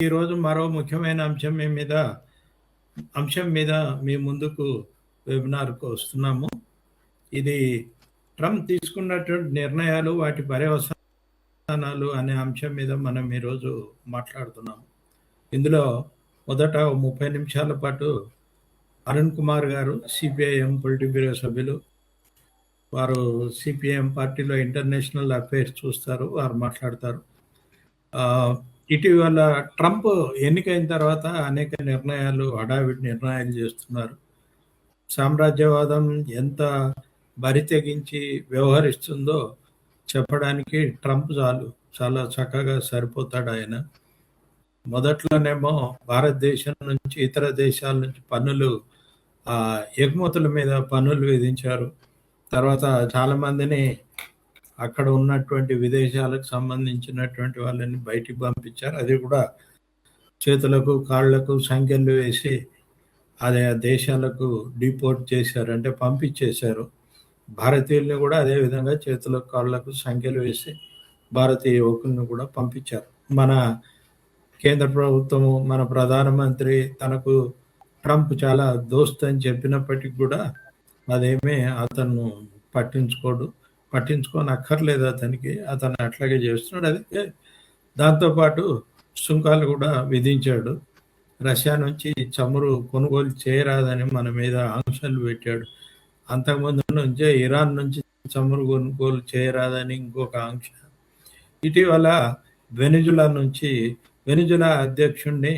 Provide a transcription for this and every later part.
ఈరోజు మరో ముఖ్యమైన అంశం మీద మీ ముందుకు వెబినార్కు వస్తున్నాము. ఇది ట్రంప్ తీసుకున్నటువంటి నిర్ణయాలు, వాటి పర్యవసానాలు అనే అంశం మీద మనం ఈరోజు మాట్లాడుతున్నాము. ఇందులో మొదట 30 నిమిషాల పాటు అరుణ్ కుమార్ గారు, సిపిఐఎం పొలిటిక్ బ్యూరో సభ్యులు, వారు సిపిఐఎం పార్టీలో ఇంటర్నేషనల్ అఫైర్స్ చూస్తారు, వారు మాట్లాడతారు. ఇటీవల ట్రంప్ ఎన్నికైన తర్వాత అనేక హడావిడి నిర్ణయాలు చేస్తున్నారు. సామ్రాజ్యవాదం ఎంత బరితెగించి వ్యవహరిస్తుందో చెప్పడానికి ట్రంప్ చాలా చక్కగా సరిపోతాడు ఆయన. మొదట్లోనేమో భారతదేశం నుంచి ఇతర దేశాల నుంచి ఎగుమతుల మీద పన్నులు విధించారు. తర్వాత చాలా మందిని అక్కడ ఉన్నటువంటి విదేశాలకు సంబంధించినటువంటి వాళ్ళని బయటికి పంపించారు. అది కూడా చేతులకు కాళ్లకు సంఖ్యలు వేసి అదే దేశాలకు డిపోర్ట్ చేశారు, అంటే పంపించేశారు. భారతీయుల్ని కూడా అదే విధంగా చేతులకు కాళ్లకు సంఖ్యలు వేసి భారతీయ యువకులను కూడా పంపించారు. మన కేంద్ర ప్రభుత్వము, మన ప్రధానమంత్రి తనకు ట్రంప్ చాలా దోస్త్ అని చెప్పినప్పటికీ కూడా అదేమీ అతను పట్టించుకొని అక్కర్లేదు అతనికి. అతను అట్లాగే చేస్తున్నాడు. అదే దాంతోపాటు సుంకాలు కూడా విధించాడు. రష్యా నుంచి చమురు కొనుగోలు చేయరాదని మన మీద ఆంక్షలు పెట్టాడు. అంతకుముందు నుంచే ఇరాన్ నుంచి చమురు కొనుగోలు చేయరాదని ఇంకొక ఆంక్ష. ఇటీవల వెనిజులా అధ్యక్షుడిని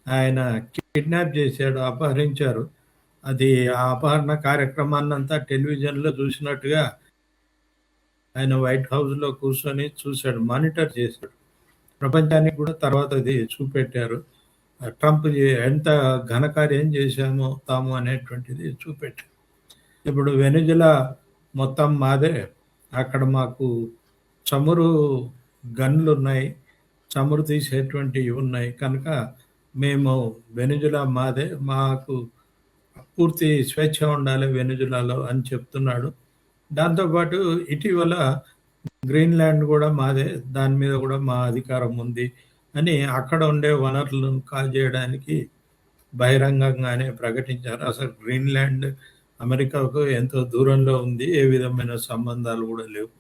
ఆయన కిడ్నాప్ చేశాడు, అపహరించారు. అది ఆ అపహరణ కార్యక్రమాన్నంతా టెలివిజన్లో చూసినట్టుగా ఆయన వైట్ హౌస్లో కూర్చొని చూశాడు, మానిటర్ చేశాడు. ప్రపంచానికి కూడా తర్వాత అది చూపెట్టారు. ట్రంప్ ఎంత ఘనకార్యం చేశామో తాము అనేటువంటిది చూపెట్టారు. ఇప్పుడు వెనిజులా మొత్తం మాదే, అక్కడ మాకు చమురు గన్లు ఉన్నాయి, చమురు తీసేటువంటివి ఉన్నాయి, కనుక మేము వెనిజులా మాదే, మాకు పూర్తి స్వేచ్ఛ ఉండాలి వెనిజులాలో అని చెప్తున్నాడు. దాంతోపాటు ఇటీవల గ్రీన్లాండ్ కూడా మాదే, దాని మీద కూడా మా అధికారం ఉంది అని అక్కడ ఉండే వనరులను కాల్చేయడానికి బహిరంగంగానే ప్రకటించారు. అసలు గ్రీన్లాండ్ అమెరికాకు ఎంతో దూరంలో ఉంది, ఏ విధమైన సంబంధాలు కూడా లేవు.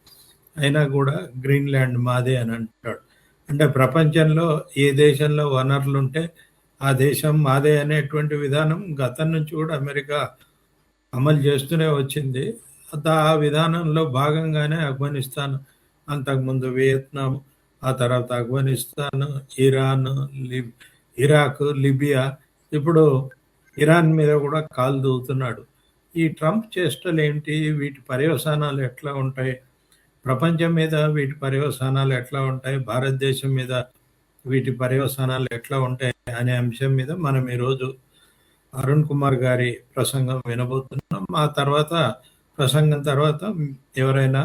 అయినా కూడా గ్రీన్లాండ్ మాదే అని అంటాడు. అంటే ప్రపంచంలో ఏ దేశంలో వనరులు ఉంటే ఆ దేశం మాదే అనేటువంటి విధానం గతం నుంచి కూడా అమెరికా అమలు చేస్తూనే వచ్చింది. ఆ విధానంలో భాగంగానే ఆఫ్ఘనిస్తాన్, అంతకుముందు వియత్నాం, ఆ తర్వాత ఆఫ్ఘనిస్తాన్, ఇరాన్, ఇరాక్, లిబియా, ఇప్పుడు ఇరాన్ మీద కూడా కాలు దూవుతున్నాడు. ఈ ట్రంప్ చేష్టలు ఏంటి, వీటి పర్యవసానాలు ఎట్లా ఉంటాయి, ప్రపంచం మీద వీటి పర్యవసానాలు ఎట్లా ఉంటాయి, భారతదేశం మీద వీటి పర్యవసానాలు ఎట్లా ఉంటాయి అనే అంశం మీద మనం ఈరోజు అరుణ్ కుమార్ గారి ప్రసంగం వినబోతున్నాం. ఆ తర్వాత ప్రసంగం తర్వాత ఎవరైనా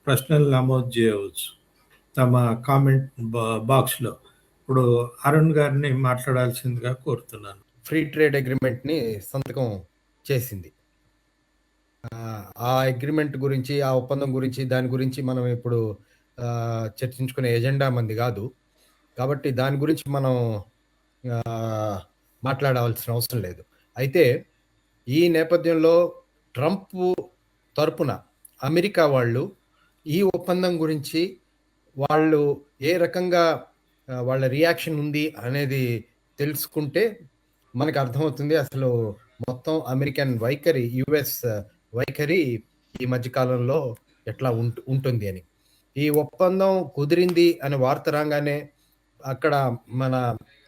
ప్రశ్నలు నమోదు చేయవచ్చు తమ కామెంట్ బాక్స్లో. ఇప్పుడు అరుణ్ గారిని మాట్లాడాల్సిందిగా కోరుతున్నాను. ఫ్రీ ట్రేడ్ అగ్రిమెంట్ని సంతకం చేసింది. ఆ అగ్రిమెంట్ గురించి, ఆ ఒప్పందం గురించి, దాని గురించి మనం ఇప్పుడు చర్చించుకునే ఎజెండా మంది కాదు, కాబట్టి దాని గురించి మనం మాట్లాడవలసిన అవసరం లేదు. అయితే ఈ నేపథ్యంలో ట్రంప్ తరపున అమెరికా వాళ్ళు ఈ ఒప్పందం గురించి వాళ్ళు ఏ రకంగా వాళ్ళ రియాక్షన్ ఉంది అనేది తెలుసుకుంటే మనకు అర్థమవుతుంది అసలు మొత్తం అమెరికన్ వైఖరి, యుఎస్ వైఖరి ఈ మధ్యకాలంలో ఎట్లా ఉంటుంది అని. ఈ ఒప్పందం కుదిరింది అని వార్త రాగానే అక్కడ మన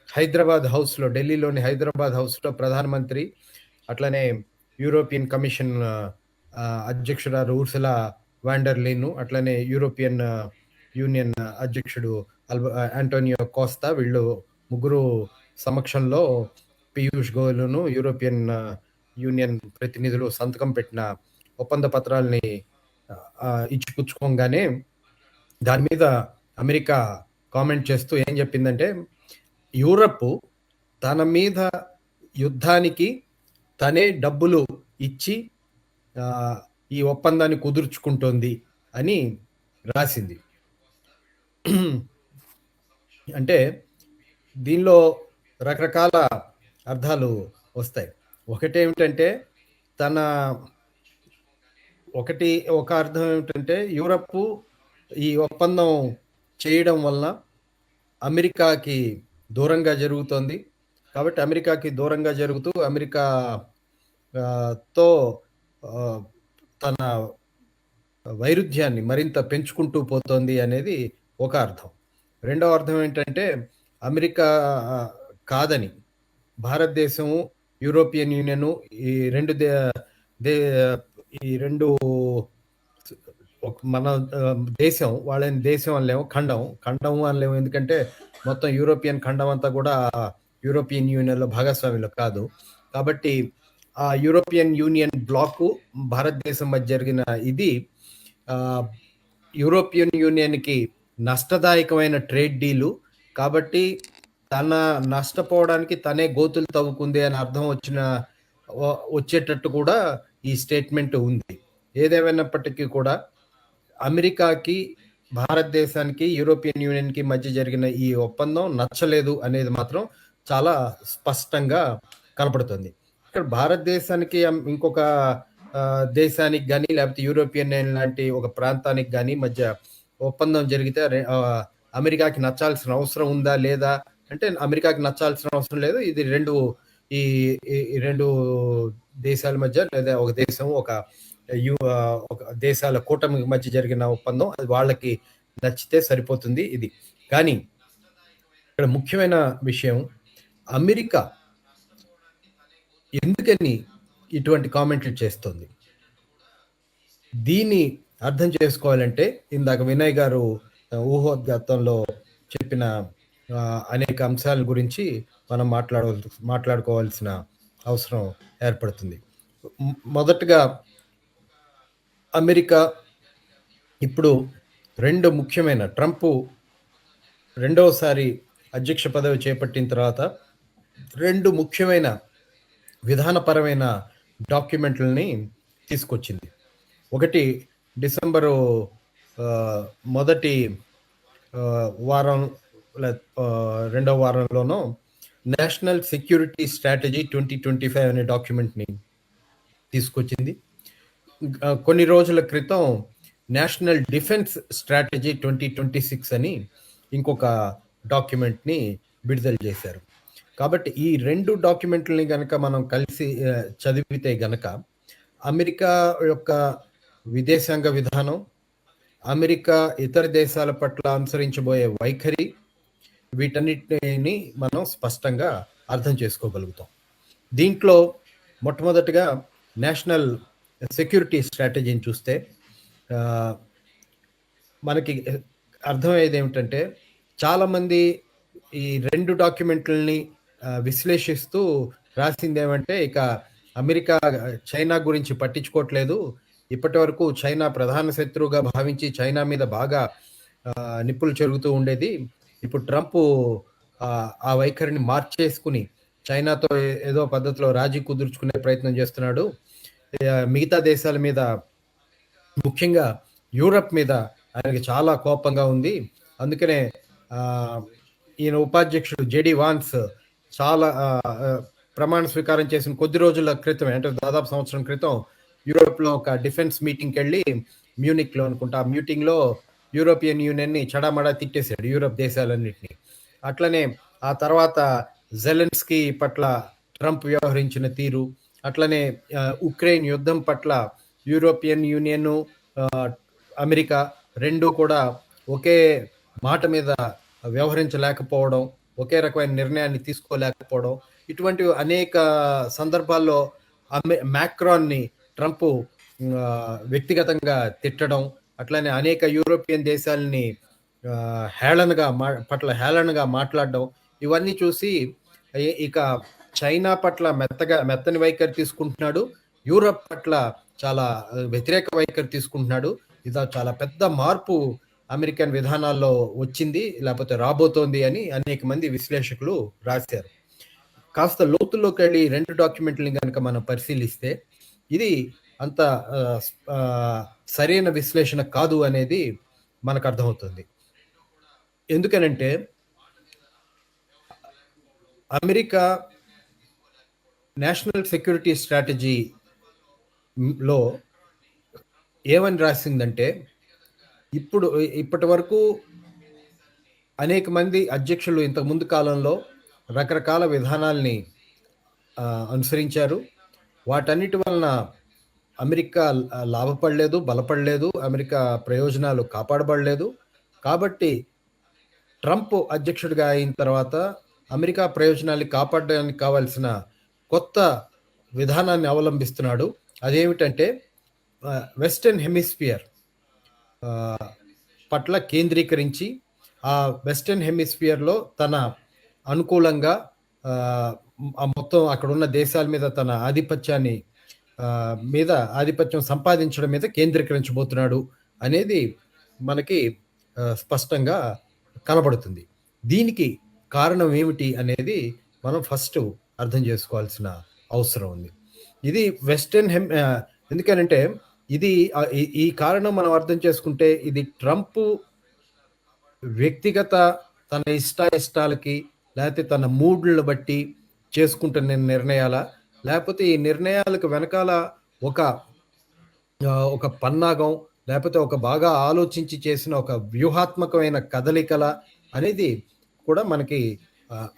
హైదరాబాద్ హౌస్లో, ఢిల్లీలోని హైదరాబాద్ హౌస్లో ప్రధానమంత్రి, అట్లనే యూరోపియన్ కమిషన్ అధ్యక్షురాలు ఉర్సులా వాండర్ లీన్, అట్లనే యూరోపియన్ యూనియన్ అధ్యక్షుడు ఆంటోనియో కోస్తా, వీళ్ళు ముగ్గురు సమక్షంలో పీయూష్ గోయల్ను, యూరోపియన్ యూనియన్ ప్రతినిధులు సంతకం పెట్టిన ఒప్పంద పత్రాలని ఇచ్చిపుచ్చుకోగానే దాని మీద అమెరికా కామెంట్ చేస్తూ ఏం చెప్పిందంటే, యూరప్ తన మీద యుద్ధానికి తనే డబ్బులు ఇచ్చి ఈ ఒప్పందాన్ని కుదుర్చుకుంటోంది అని రాసింది. అంటే దీనిలో రకరకాల అర్థాలు వస్తాయి. ఒకటేమిటంటే తన ఒక అర్థం ఏమిటంటే యూరప్ ఈ ఒప్పందం చేయడం వలన అమెరికాకి దూరంగా జరుగుతోంది. కాబట్టి అమెరికాకి దూరంగా జరుగుతూ అమెరికా తో తన వైరుధ్యాన్ని మరింత పెంచుకుంటూ పోతోంది అనేది ఒక అర్థం. రెండవ అర్థం ఏంటంటే అమెరికా కాదని భారతదేశము, యూరోపియన్ యూనియన్ ఈ రెండు ఈ రెండు మన దేశం వాళ్ళని దేశం అనలేము, ఖండం అనలేము. ఎందుకంటే మొత్తం యూరోపియన్ ఖండం అంతా కూడా యూరోపియన్ యూనియన్లో భాగస్వామ్యులు కాదు. కాబట్టి ఆ యూరోపియన్ యూనియన్ బ్లాక్ భారతదేశం మధ్య జరిగిన ఇది యూరోపియన్ యూనియన్కి నష్టదాయకమైన ట్రేడ్ డీలు. కాబట్టి తన నష్టపోవడానికి తనే గోతులు తవ్వుకుంది అని అర్థం వచ్చేటట్టు కూడా ఈ స్టేట్మెంట్ ఉంది. ఏదేమైనప్పటికీ కూడా అమెరికాకి, భారతదేశానికి, యూరోపియన్ యూనియన్కి మధ్య జరిగిన ఈ ఒప్పందం నచ్చలేదు అనేది మాత్రం చాలా స్పష్టంగా కనపడుతుంది. ఇక్కడ భారతదేశానికి ఇంకొక దేశానికి కానీ లేకపోతే యూరోపియన్ యూనియన్ లాంటి ఒక ప్రాంతానికి కానీ మధ్య ఒప్పందం జరిగితే అమెరికాకి నచ్చాల్సిన అవసరం ఉందా లేదా అంటే అమెరికాకి నచ్చాల్సిన అవసరం లేదు. ఇది ఈ రెండు దేశాల మధ్య లేదా ఒక దేశం ఒక దేశాల కూటమి మధ్య జరిగిన ఒప్పందం అది వాళ్ళకి నచ్చితే సరిపోతుంది. ఇది కానీ ఇక్కడ ముఖ్యమైన విషయం అమెరికా ఎందుకని ఇటువంటి కామెంట్లు చేస్తుంది. దీన్ని అర్థం చేసుకోవాలంటే ఇందాక వినయ్ గారు ఊహోద్ఘాతంలో చెప్పిన అనేక అంశాల గురించి మనం మాట్లాడుకోవాల్సిన అవసరం ఏర్పడుతుంది. మొదటగా అమెరికా ఇప్పుడు ట్రంప్ రెండవసారి అధ్యక్ష పదవి చేపట్టిన తర్వాత రెండు ముఖ్యమైన విధానపరమైన డాక్యుమెంట్లని తీసుకొచ్చింది. ఒకటి డిసెంబరు మొదటి వారం రెండవ వారంలోనూ నేషనల్ సెక్యూరిటీ స్ట్రాటజీ 2025 అనే డాక్యుమెంట్ని తీసుకొచ్చింది. కొన్ని రోజుల క్రితం నేషనల్ డిఫెన్స్ స్ట్రాటజీ 2026 అని ఇంకొక డాక్యుమెంట్ని విడుదల చేశారు. కాబట్టి ఈ రెండు డాక్యుమెంట్లని కనుక మనం కలిసి చదివితే గనక అమెరికా యొక్క విదేశాంగ విధానం, అమెరికా ఇతర దేశాల పట్ల అనుసరించబోయే వైఖరి వీటన్నిటిని మనం స్పష్టంగా అర్థం చేసుకోగలుగుతాం. దీంట్లో మొట్టమొదటిగా నేషనల్ సెక్యూరిటీ స్ట్రాటజీని చూస్తే మనకి అర్థమయ్యేది ఏమిటంటే చాలామంది ఈ రెండు డాక్యుమెంట్లని విశ్లేషిస్తూ రాసింది ఏమంటే ఇక అమెరికా చైనా గురించి పట్టించుకోవట్లేదు. ఇప్పటి వరకు చైనా ప్రధాన శత్రువుగా భావించి చైనా మీద బాగా నిప్పులు చెరుగుతూ ఉండేది. ఇప్పుడు ట్రంప్ ఆ వైఖరిని మార్చేసుకుని చైనాతో ఏదో పద్ధతిలో రాజీ కుదుర్చుకునే ప్రయత్నం చేస్తున్నాడు. మిగతా దేశాల మీద ముఖ్యంగా యూరప్ మీద ఆయనకి చాలా కోపంగా ఉంది. అందుకనే ఈయన ఉపాధ్యక్షుడు జేడి వాన్స్ చాలా ప్రమాణ స్వీకారం చేసిన కొద్ది రోజుల క్రితమే అంటే దాదాపు సంవత్సరం క్రితం యూరోప్లో ఒక డిఫెన్స్ మీటింగ్కి వెళ్ళి మ్యూనిక్లో అనుకుంటా ఆ మీటింగ్లో యూరోపియన్ యూనియన్ని చడామడా తిట్టేశాడు యూరోప్ దేశాలన్నింటినీ. అట్లనే ఆ తర్వాత జెలెన్స్కీ పట్ల ట్రంప్ వ్యవహరించిన తీరు, అట్లనే ఉక్రెయిన్ యుద్ధం పట్ల యూరోపియన్ యూనియన్ అమెరికా రెండు కూడా ఒకే మాట మీద వ్యవహరించలేకపోవడం, ఒకే రకమైన నిర్ణయాన్ని తీసుకోలేకపోవడం, ఇటువంటి అనేక సందర్భాల్లో మ్యాక్రాన్ని ట్రంప్ వ్యక్తిగతంగా తిట్టడం, అట్లనే అనేక యూరోపియన్ దేశాలని హేళనగా మాట్లాడడం, ఇవన్నీ చూసి ఇక చైనా పట్ల మెత్తని వైఖరి తీసుకుంటున్నాడు, యూరప్ పట్ల చాలా వ్యతిరేక వైఖరి తీసుకుంటున్నాడు. ఇది చాలా పెద్ద మార్పు అమెరికన్ విధానాల్లో వచ్చింది లేకపోతే రాబోతోంది అని అనేక మంది విశ్లేషకులు రాశారు. కాస్త లోతుల్లోకి వెళ్ళి రెండు డాక్యుమెంట్లని కనుక మనం పరిశీలిస్తే ఇది అంత సరైన విశ్లేషణ కాదు అనేది మనకు అర్థమవుతుంది. ఎందుకనంటే అమెరికా నేషనల్ సెక్యూరిటీ స్ట్రాటజీలో ఏమని రాసిందంటే, ఇప్పటి వరకు అనేక మంది అధ్యక్షులు ఇంతకు ముందు కాలంలో రకరకాల విధానాల్ని అనుసరించారు. వాటన్నిటి వలన అమెరికా లాభపడలేదు, బలపడలేదు, అమెరికా ప్రయోజనాలు కాపాడబడలేదు. కాబట్టి ట్రంప్ అధ్యక్షుడిగా అయిన తర్వాత అమెరికా ప్రయోజనాల్ని కాపాడడానికి కావాల్సిన కొత్త విధానాన్ని అవలంబిస్తున్నాడు. అదేమిటంటే వెస్టర్న్ హెమిస్ఫియర్ పట్ల కేంద్రీకరించి ఆ వెస్టర్న్ హెమిస్ఫియర్లో తన అనుకూలంగా మొత్తం అక్కడున్న దేశాల మీద తన ఆధిపత్యం సంపాదించడం మీద కేంద్రీకరించబోతున్నాడు అనేది మనకి స్పష్టంగా కనబడుతుంది. దీనికి కారణం ఏమిటి అనేది మనం ఫస్ట్ అర్థం చేసుకోవాల్సిన అవసరం ఉంది. ఇది ఎందుకనంటే ఈ కారణం మనం అర్థం చేసుకుంటే ఇది ట్రంప్ వ్యక్తిగత తన ఇష్టాలకి లేకపోతే తన మూడ్లను బట్టి చేసుకుంటున్న నిర్ణయాల, లేకపోతే ఈ నిర్ణయాలకు వెనకాల ఒక పన్నాగం, లేకపోతే ఒక బాగా ఆలోచించి చేసిన ఒక వ్యూహాత్మకమైన కదలికల అనేది కూడా మనకి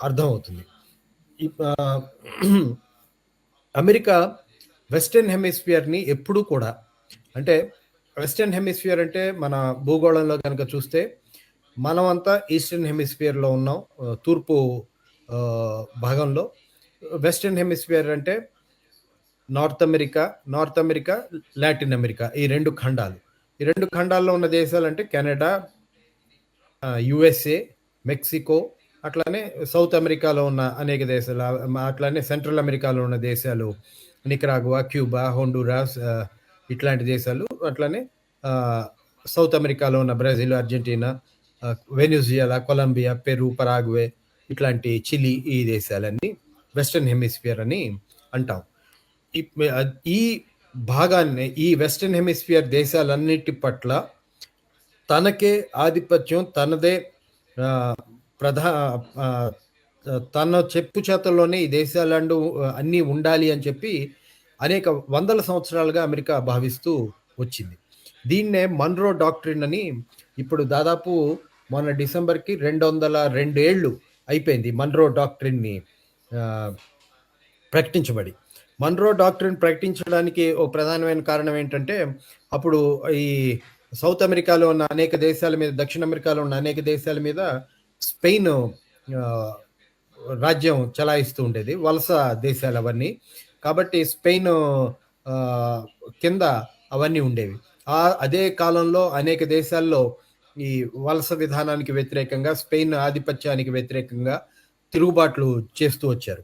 అర్థమవుతుంది. అమెరికా వెస్టర్న్ హెమిస్ఫియర్ని ఎప్పుడూ కూడా, అంటే వెస్టర్న్ హెమిస్ఫియర్ అంటే మన భూగోళంలో కనుక చూస్తే మనమంతా ఈస్టర్న్ హెమిస్ఫియర్లో ఉన్నాం, తూర్పు భాగంలో. వెస్టర్న్ హెమిస్ఫియర్ అంటే నార్త్ అమెరికా, లాటిన్ అమెరికా, ఈ రెండు ఖండాలు. ఈ రెండు ఖండాల్లో ఉన్న దేశాలు అంటే కెనడా, యుఎస్ఏ, మెక్సికో, అట్లానే సౌత్ అమెరికాలో ఉన్న అనేక దేశాలు, అట్లానే సెంట్రల్ అమెరికాలో ఉన్న దేశాలు నికరాగువా, క్యూబా, హోండురాస్, ఇట్లాంటి దేశాలు, అట్లానే సౌత్ అమెరికాలో ఉన్న Brazil, Argentina, Venezuela, Colombia, Peru, Paraguay, ఇట్లాంటి చిలీ, ఈ దేశాలన్నీ వెస్టర్న్ హెమిస్ఫియర్ అని అంటాం. ఈ భాగాన్ని, ఈ వెస్టర్న్ హెమిస్ఫియర్ దేశాలన్నిటి పట్ల తనకే ఆధిపత్యం, తనదే తన చెప్పు చేతల్లోనే ఈ దేశాలంటూ అన్నీ ఉండాలి అని చెప్పి అనేక వందల సంవత్సరాలుగా అమెరికా భావిస్తూ వచ్చింది. దీన్నే మన్రో డాక్ట్రిన్ అని, ఇప్పుడు దాదాపు మొన్న డిసెంబర్కి 202 ఏళ్ళు అయిపోయింది మన్రో డాక్ట్రిన్ని ప్రకటించబడి. మన్రో డాక్ట్రిన్ ప్రకటించడానికి ఒక ప్రధానమైన కారణం ఏంటంటే, అప్పుడు ఈ సౌత్ అమెరికాలో ఉన్న అనేక దేశాల మీద, దక్షిణ అమెరికాలో ఉన్న అనేక దేశాల మీద స్పెయిన్ రాజ్యం చలాయిస్తూ ఉండేది, వలస దేశాలు అవన్నీ. కాబట్టి స్పెయిన్ కింద అవన్నీ ఉండేవి. అదే కాలంలో అనేక దేశాల్లో ఈ వలస విధానానికి వ్యతిరేకంగా, స్పెయిన్ ఆధిపత్యానికి వ్యతిరేకంగా తిరుగుబాట్లు చేస్తూ వచ్చారు.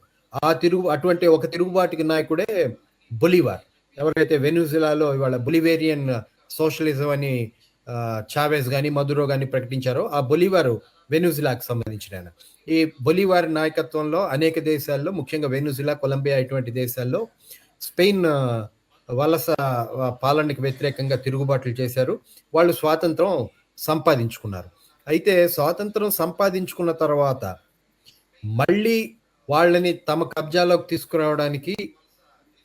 అటువంటి ఒక తిరుగుబాటుకి నాయకుడే బొలివార్. ఎవరైతే వెనిజులాలో ఇవాళ బొలివేరియన్ సోషలిజం అని చావెజ్ కానీ మదురో కానీ ప్రకటించారో, ఆ బొలివారు వెనిజులాకు సంబంధించిన ఆయన. ఈ బొలివార్ నాయకత్వంలో అనేక దేశాల్లో, ముఖ్యంగా వెనిజులా, కొలంబియా, ఇటువంటి దేశాల్లో స్పెయిన్ వలస పాలనకి వ్యతిరేకంగా తిరుగుబాట్లు చేశారు. వాళ్ళు స్వాతంత్రం సంపాదించుకున్నారు. అయితే స్వాతంత్రం సంపాదించుకున్న తర్వాత మళ్ళీ వాళ్ళని తమ కబ్జాలోకి తీసుకురావడానికి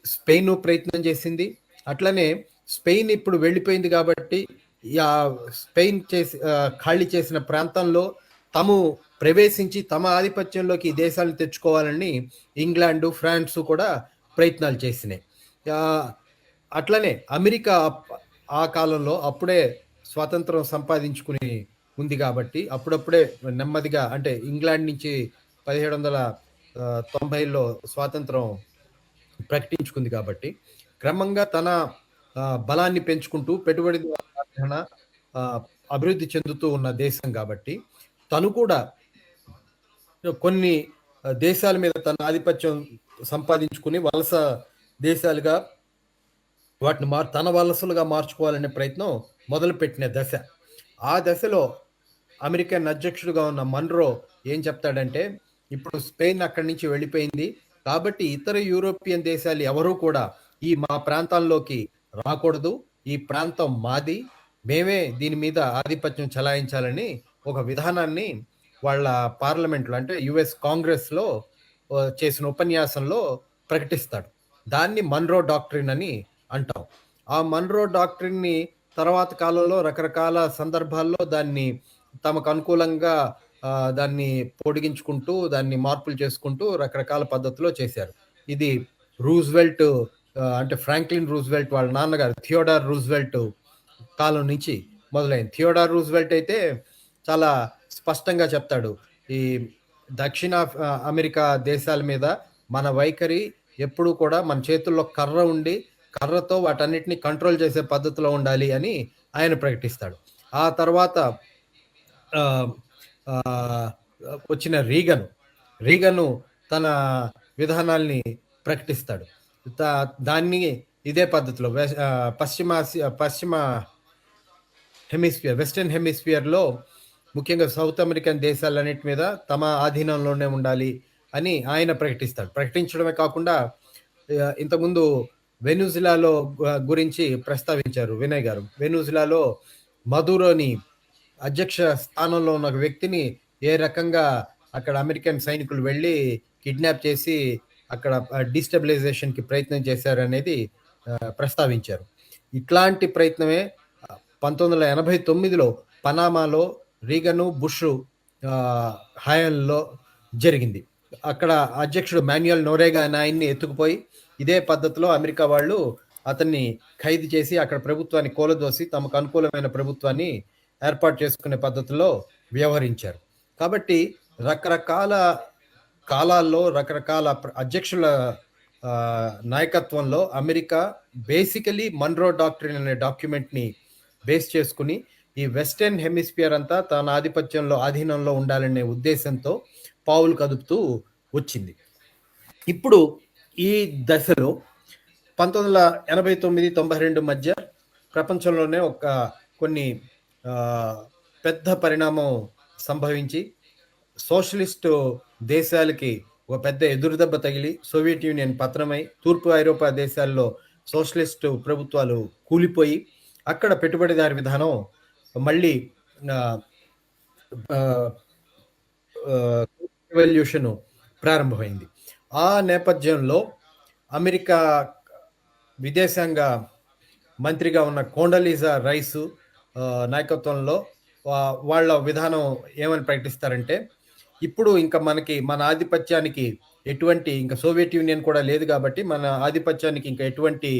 స్పెయిన్ ప్రయత్నం చేసింది. అట్లనే స్పెయిన్ ఇప్పుడు వెళ్ళిపోయింది కాబట్టి స్పెయిన్ ఖాళీ చేసిన ప్రాంతంలో తాము ప్రవేశించి తమ ఆధిపత్యంలోకి ఈ దేశాలను తెచ్చుకోవాలని ఇంగ్లాండు, ఫ్రాన్స్ కూడా ప్రయత్నాలు చేసినాయి. అట్లనే అమెరికా ఆ కాలంలో అప్పుడే స్వాతంత్రం సంపాదించుకుని ఉంది కాబట్టి అప్పుడప్పుడే నెమ్మదిగా, అంటే ఇంగ్లాండ్ నుంచి 1790లో స్వాతంత్రం ప్రకటించుకుంది కాబట్టి క్రమంగా తన బలాన్ని పెంచుకుంటూ, పెట్టుబడి అభివృద్ధి చెందుతూ ఉన్న దేశం కాబట్టి తను కూడా కొన్ని దేశాల మీద తన ఆధిపత్యం సంపాదించుకుని వలస దేశాలుగా వాటిని తన వలసలుగా మార్చుకోవాలనే ప్రయత్నం మొదలుపెట్టిన దశ. ఆ దశలో అమెరికన్ అధ్యక్షుడిగా ఉన్న మన్రో ఏం చెప్తాడంటే, ఇప్పుడు స్పెయిన్ అక్కడి నుంచి వెళ్ళిపోయింది కాబట్టి ఇతర యూరోపియన్ దేశాలు ఎవరూ కూడా మా ప్రాంతాల్లోకి రాకూడదు, ఈ ప్రాంతం మాది, మేమే దీని మీద ఆధిపత్యం చలాయించాలని ఒక విధానాన్ని వాళ్ళ పార్లమెంట్లో, అంటే యుఎస్ కాంగ్రెస్లో చేసిన ఉపన్యాసంలో ప్రకటిస్తాడు. దాన్ని మన్రో డాక్ట్రిన్ అని అంటాం. ఆ మన్రో డాక్ట్రిన్‌ని తర్వాత కాలంలో రకరకాల సందర్భాల్లో దాన్ని తమకు అనుకూలంగా దాన్ని పొడిగించుకుంటూ, దాన్ని మార్పులు చేసుకుంటూ రకరకాల పద్ధతిలో చేశారు. ఇది రూజ్వెల్ట్ అంటే ఫ్రాంక్లిన్ రూజ్వెల్ట్ వాళ్ళ నాన్నగారు థియోడార్ రూజ్వెల్ట్ కాలం నుంచి మొదలైంది. థియోడార్ రూజ్వెల్ట్ అయితే చాలా స్పష్టంగా చెప్తాడు. ఈ అమెరికా దేశాల మీద మన వైఖరి ఎప్పుడూ కూడా మన చేతుల్లో కర్ర ఉండి, కర్రతో వాటన్నిటిని కంట్రోల్ చేసే పద్ధతిలో ఉండాలి అని ఆయన ప్రకటిస్తాడు. ఆ తర్వాత వచ్చిన రీగను తన విధానాల్ని ప్రకటిస్తాడు. దాన్ని ఇదే పద్ధతిలో పశ్చిమ హెమిస్ఫియర్, వెస్టర్న్ హెమిస్ఫియర్‌లో ముఖ్యంగా సౌత్ అమెరికన్ దేశాలన్నిటి మీద తమ ఆధీనంలోనే ఉండాలి అని ఆయన ప్రకటిస్తాడు. ప్రకటించడమే కాకుండా ఇంతకుముందు వెనుజులాలో గురించి ప్రస్తావించారు వినయ్ గారు. వెనుజులాలో మదురోని అధ్యక్ష స్థానంలో ఉన్న వ్యక్తిని ఏ రకంగా అక్కడ అమెరికన్ సైనికులు వెళ్ళి కిడ్నాప్ చేసి అక్కడ డిస్టెబిలైజేషన్‌కి ప్రయత్నం చేశారనేది ప్రస్తావించారు. ఇట్లాంటి ప్రయత్నమే 1989లో పనామాలో రీగను, బుష్ హయాంలో జరిగింది. అక్కడ అధ్యక్షుడు మాన్యుయల్ నోరేగా అనే ఆయన్ని ఎత్తుకుపోయి ఇదే పద్ధతిలో అమెరికా వాళ్ళు అతన్ని ఖైదు చేసి అక్కడ ప్రభుత్వాన్ని కూలదోసి తమకు అనుకూలమైన ప్రభుత్వాన్ని ఏర్పాటు చేసుకునే పద్ధతిలో వ్యవహరించారు. కాబట్టి రకరకాల కాలాల్లో రకరకాల అధ్యక్షుల నాయకత్వంలో అమెరికా బేసికలీ మన్రో డాక్ట్రిన్ అనే డాక్యుమెంట్ని బేస్ చేసుకుని ఈ వెస్టర్న్ హెమిస్ఫియర్ అంతా తన ఆధీనంలో ఉండాలనే ఉద్దేశంతో పావులు కదుపుతూ వచ్చింది. ఇప్పుడు ఈ దశలో 1989-92 మధ్య ప్రపంచంలోనే కొన్ని పెద్ద పరిణామం సంభవించి సోషలిస్టు దేశాలకి ఒక పెద్ద ఎదురుదెబ్బ తగిలి సోవియట్ యూనియన్ పతనమై తూర్పు ఐరోపా దేశాల్లో సోషలిస్టు ప్రభుత్వాలు కూలిపోయి అక్కడ పెట్టుబడిదారి విధానం మళ్ళీ రెవల్యూషన్ ప్రారంభమైంది. ఆ నేపథ్యంలో అమెరికా విదేశాంగ మంత్రిగా ఉన్న కోండలీజా రైస్ నాయకత్వంలో వాళ్ళ విధానం ఏమని ప్రకటిస్తారంటే, ఇప్పుడు ఇంకా మన ఆధిపత్యానికి ఎటువంటి ఇంకా సోవియట్ యూనియన్ కూడా లేదు కాబట్టి మన ఆధిపత్యానికి ఇంకా ఎటువంటి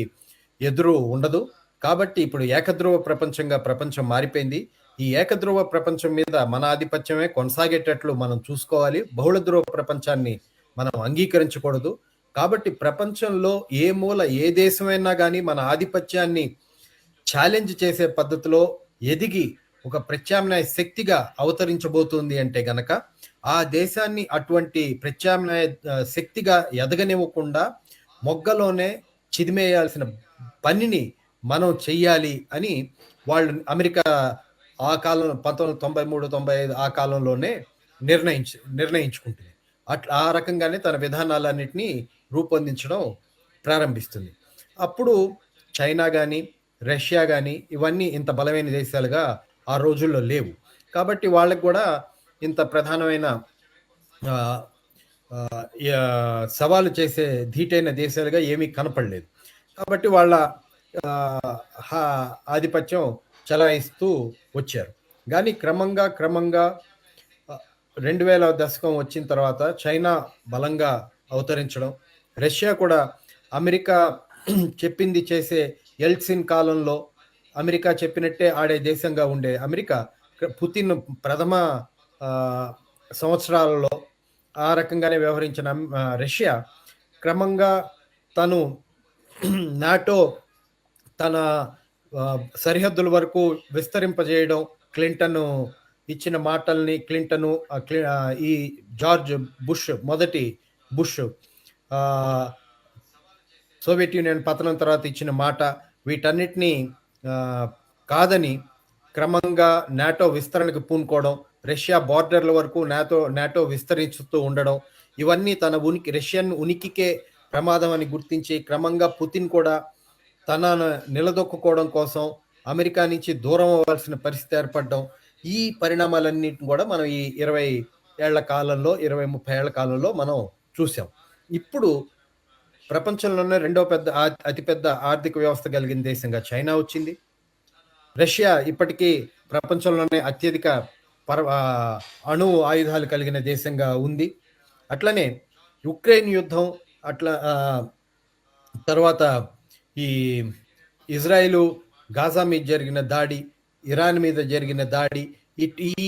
ఎదురు ఉండదు. కాబట్టి ఇప్పుడు ఏకధ్రువ ప్రపంచంగా ప్రపంచం మారిపోయింది. ఈ ఏకధ్రువ ప్రపంచం మీద మన ఆధిపత్యమే కొనసాగేటట్లు మనం చూసుకోవాలి. బహుళ ధ్రువ ప్రపంచాన్ని మనం అంగీకరించకూడదు. కాబట్టి ప్రపంచంలో ఏ మూల ఏ దేశమైనా కానీ మన ఆధిపత్యాన్ని ఛాలెంజ్ చేసే పద్ధతిలో ఎదిగి ఒక ప్రత్యామ్నాయ శక్తిగా అవతరించబోతుంది అంటే గనక ఆ దేశాన్ని అటువంటి ప్రత్యామ్నాయ శక్తిగా ఎదగనివ్వకుండా మొగ్గలోనే చిదిమేయాల్సిన పనిని మనం చెయ్యాలి అని వాళ్ళు అమెరికా ఆ కాలం 1993-95 ఆ కాలంలోనే నిర్ణయించుకుంటుంది. ఆ రకంగానే తన విధానాలన్నింటినీ రూపొందించడం ప్రారంభిస్తుంది. అప్పుడు చైనా కానీ రష్యా కానీ ఇవన్నీ ఇంత బలమైన దేశాలుగా ఆ రోజుల్లో లేవు. కాబట్టి వాళ్ళకు కూడా ఇంత ప్రధానమైన సవాలు చేసే ధీటైన దేశాలుగా ఏమీ కనపడలేదు. కాబట్టి వాళ్ళ ఆధిపత్యం చలాయిస్తూ వచ్చారు. కానీ క్రమంగా 2000 దశకం వచ్చిన తర్వాత చైనా బలంగా అవతరించడం, రష్యా కూడా అమెరికా చెప్పింది చేసే ఎల్సిన్ కాలంలో అమెరికా చెప్పినట్టే ఆడే దేశంగా ఉండే అమెరికా పుతిన్ ప్రథమ సంవత్సరాలలో ఆ రకంగానే వ్యవహరించిన రష్యా క్రమంగా తను నాటో తన సరిహద్దుల వరకు విస్తరింపజేయడం, క్లింటన్ ఇచ్చిన మాటల్ని ఈ జార్జ్ బుష్ మొదటి బుష్ సోవియట్ యూనియన్ పతనం తర్వాత ఇచ్చిన మాట వీటన్నిటినీ కాదని క్రమంగా నాటో విస్తరణకు పూనుకోవడం, రష్యా బార్డర్ల వరకు నాటో విస్తరిస్తూ ఉండడం, ఇవన్నీ తన రష్యన్ ఉనికికే ప్రమాదం అని గుర్తించి క్రమంగా పుతిన్ కూడా తనను నిలదొక్కుకోవడం కోసం అమెరికా నుంచి దూరం అవ్వాల్సిన పరిస్థితి ఏర్పడడం, ఈ పరిణామాలన్నింటిని కూడా మనం ఈ 20-30 ఏళ్ల కాలంలో మనం చూసాం. ఇప్పుడు ప్రపంచంలోనే రెండో పెద్ద అతిపెద్ద ఆర్థిక వ్యవస్థ కలిగిన దేశంగా చైనా వచ్చింది. రష్యా ఇప్పటికీ ప్రపంచంలోనే అత్యధిక అణు ఆయుధాలు కలిగిన దేశంగా ఉంది. అట్లనే యుక్రెయిన్ యుద్ధం, అట్లా తర్వాత ఈ ఇజ్రాయిలు గాజా మీద జరిగిన దాడి, ఇరాన్ మీద జరిగిన దాడి, ఈ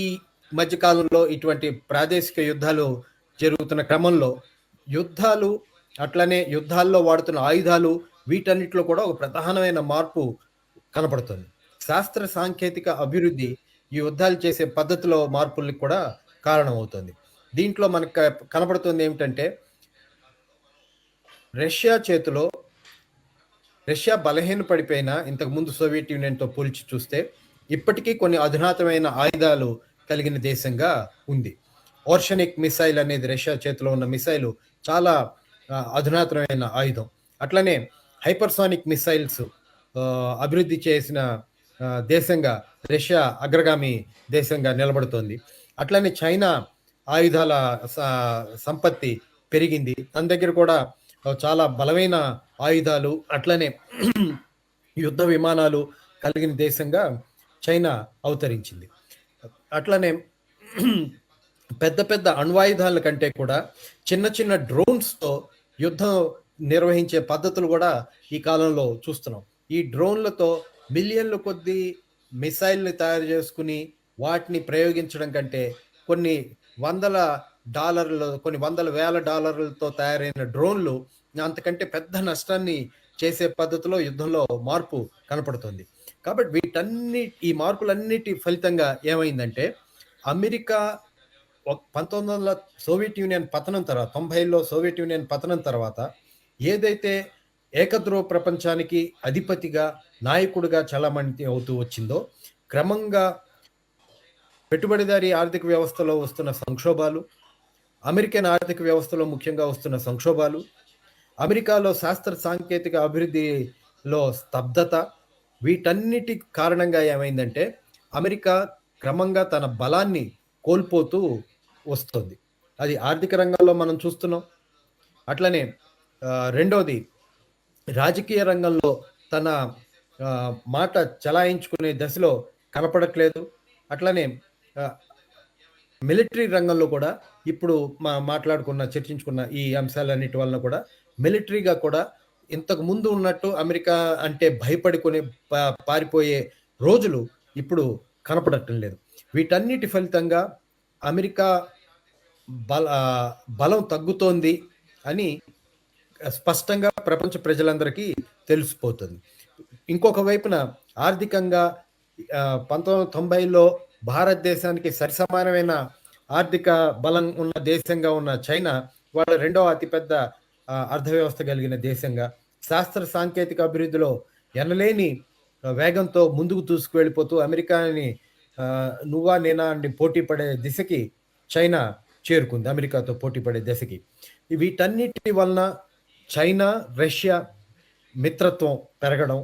మధ్యకాలంలో ఇటువంటి ప్రాదేశిక యుద్ధాలు జరుగుతున్న క్రమంలో యుద్ధాలు, అట్లనే యుద్ధాల్లో వాడుతున్న ఆయుధాలు, వీటన్నిటిలో కూడా ఒక ప్రధానమైన మార్పు కనపడుతుంది. శాస్త్ర సాంకేతిక అభివృద్ధి ఈ యుద్ధాలు చేసే పద్ధతిలో మార్పులకు కూడా కారణమవుతుంది. దీంట్లో మనకు కనపడుతుంది ఏమిటంటే, రష్యా బలహీన పడిపోయిన ఇంతకుముందు సోవియట్ యూనియన్తో పోల్చి చూస్తే ఇప్పటికీ కొన్ని అధునాతమైన ఆయుధాలు కలిగిన దేశంగా ఉంది. ఓర్షనిక్ మిసైల్ అనేది రష్యా చేతిలో ఉన్న మిసైలు చాలా అధునాతనమైన ఆయుధం. అట్లనే హైపర్సానిక్ మిసైల్స్ అభివృద్ధి చేసిన దేశంగా రష్యా అగ్రగామి దేశంగా నిలబడుతోంది. అట్లనే చైనా ఆయుధాల సంపత్తి పెరిగింది. తన దగ్గర కూడా చాలా బలమైన ఆయుధాలు, అట్లనే యుద్ధ విమానాలు కలిగిన దేశంగా చైనా అవతరించింది. అట్లనే పెద్ద పెద్ద అణ్వాయుధాల కంటే కూడా చిన్న చిన్న డ్రోన్స్తో యుద్ధం నిర్వహించే పద్ధతులు కూడా ఈ కాలంలో చూస్తున్నాం. ఈ డ్రోన్లతో మిలియన్ల కొద్దీ మిసైల్ని తయారు చేసుకుని వాటిని ప్రయోగించడం కంటే కొన్ని వందల వేల డాలర్లతో తయారైన డ్రోన్లు అంతకంటే పెద్ద నష్టాన్ని చేసే పద్ధతిలో యుద్ధంలో మార్పు కనపడుతుంది. కాబట్టి ఈ మార్పులన్నిటి ఫలితంగా ఏమైందంటే, అమెరికా 1900 సోవియట్ యూనియన్ పతనం తర్వాత, 90లో సోవియట్ యూనియన్ పతనం తర్వాత ఏదైతే ఏకధ్రువ ప్రపంచానికి అధిపతిగా, నాయకుడిగా చలామణి అవుతూ వచ్చిందో, క్రమంగా పెట్టుబడిదారీ ఆర్థిక వ్యవస్థలో వస్తున్న సంక్షోభాలు, అమెరికన్ ఆర్థిక వ్యవస్థలో ముఖ్యంగా వస్తున్న సంక్షోభాలు, అమెరికాలో శాస్త్ర సాంకేతిక అభివృద్ధిలో స్తబ్దత, వీటన్నిటి కారణంగా ఏమైందంటే అమెరికా క్రమంగా తన బలాన్ని కోల్పోతూ వస్తుంది. అది ఆర్థిక రంగంలో మనం చూస్తున్నాం. అట్లనే రెండోది, రాజకీయ రంగంలో తన మాట చలాయించుకునే దశలో కనపడట్లేదు. అట్లనే మిలిటరీ రంగంలో కూడా ఇప్పుడు చర్చించుకున్న ఈ అంశాలన్నిటి వలన కూడా మిలిటరీగా కూడా ఇంతకు ముందు ఉన్నట్టు అమెరికా అంటే భయపడుకుని పారిపోయే రోజులు ఇప్పుడు కనపడటం లేదు. వీటన్నిటి ఫలితంగా అమెరికా బలం తగ్గుతోంది అని స్పష్టంగా ప్రపంచ ప్రజలందరికీ తెలిసిపోతుంది. ఇంకొక వైపున ఆర్థికంగా 1990లో భారతదేశానికి సరిసమానమైన ఆర్థిక బలం ఉన్న దేశంగా ఉన్న చైనా వాళ్ళ రెండవ అతిపెద్ద అర్థవ్యవస్థ కలిగిన దేశంగా, శాస్త్ర సాంకేతిక అభివృద్ధిలో ఎనలేని వేగంతో ముందుకు దూసుకువెళ్ళిపోతూ అమెరికాని నువ్వా నేనా అని పోటీ పడే దిశకి చైనా చేరుకుంది. అమెరికాతో పోటీ పడే దిశకి. వీటన్నిటి వలన చైనా, రష్యా మిత్రత్వం పెరగడం,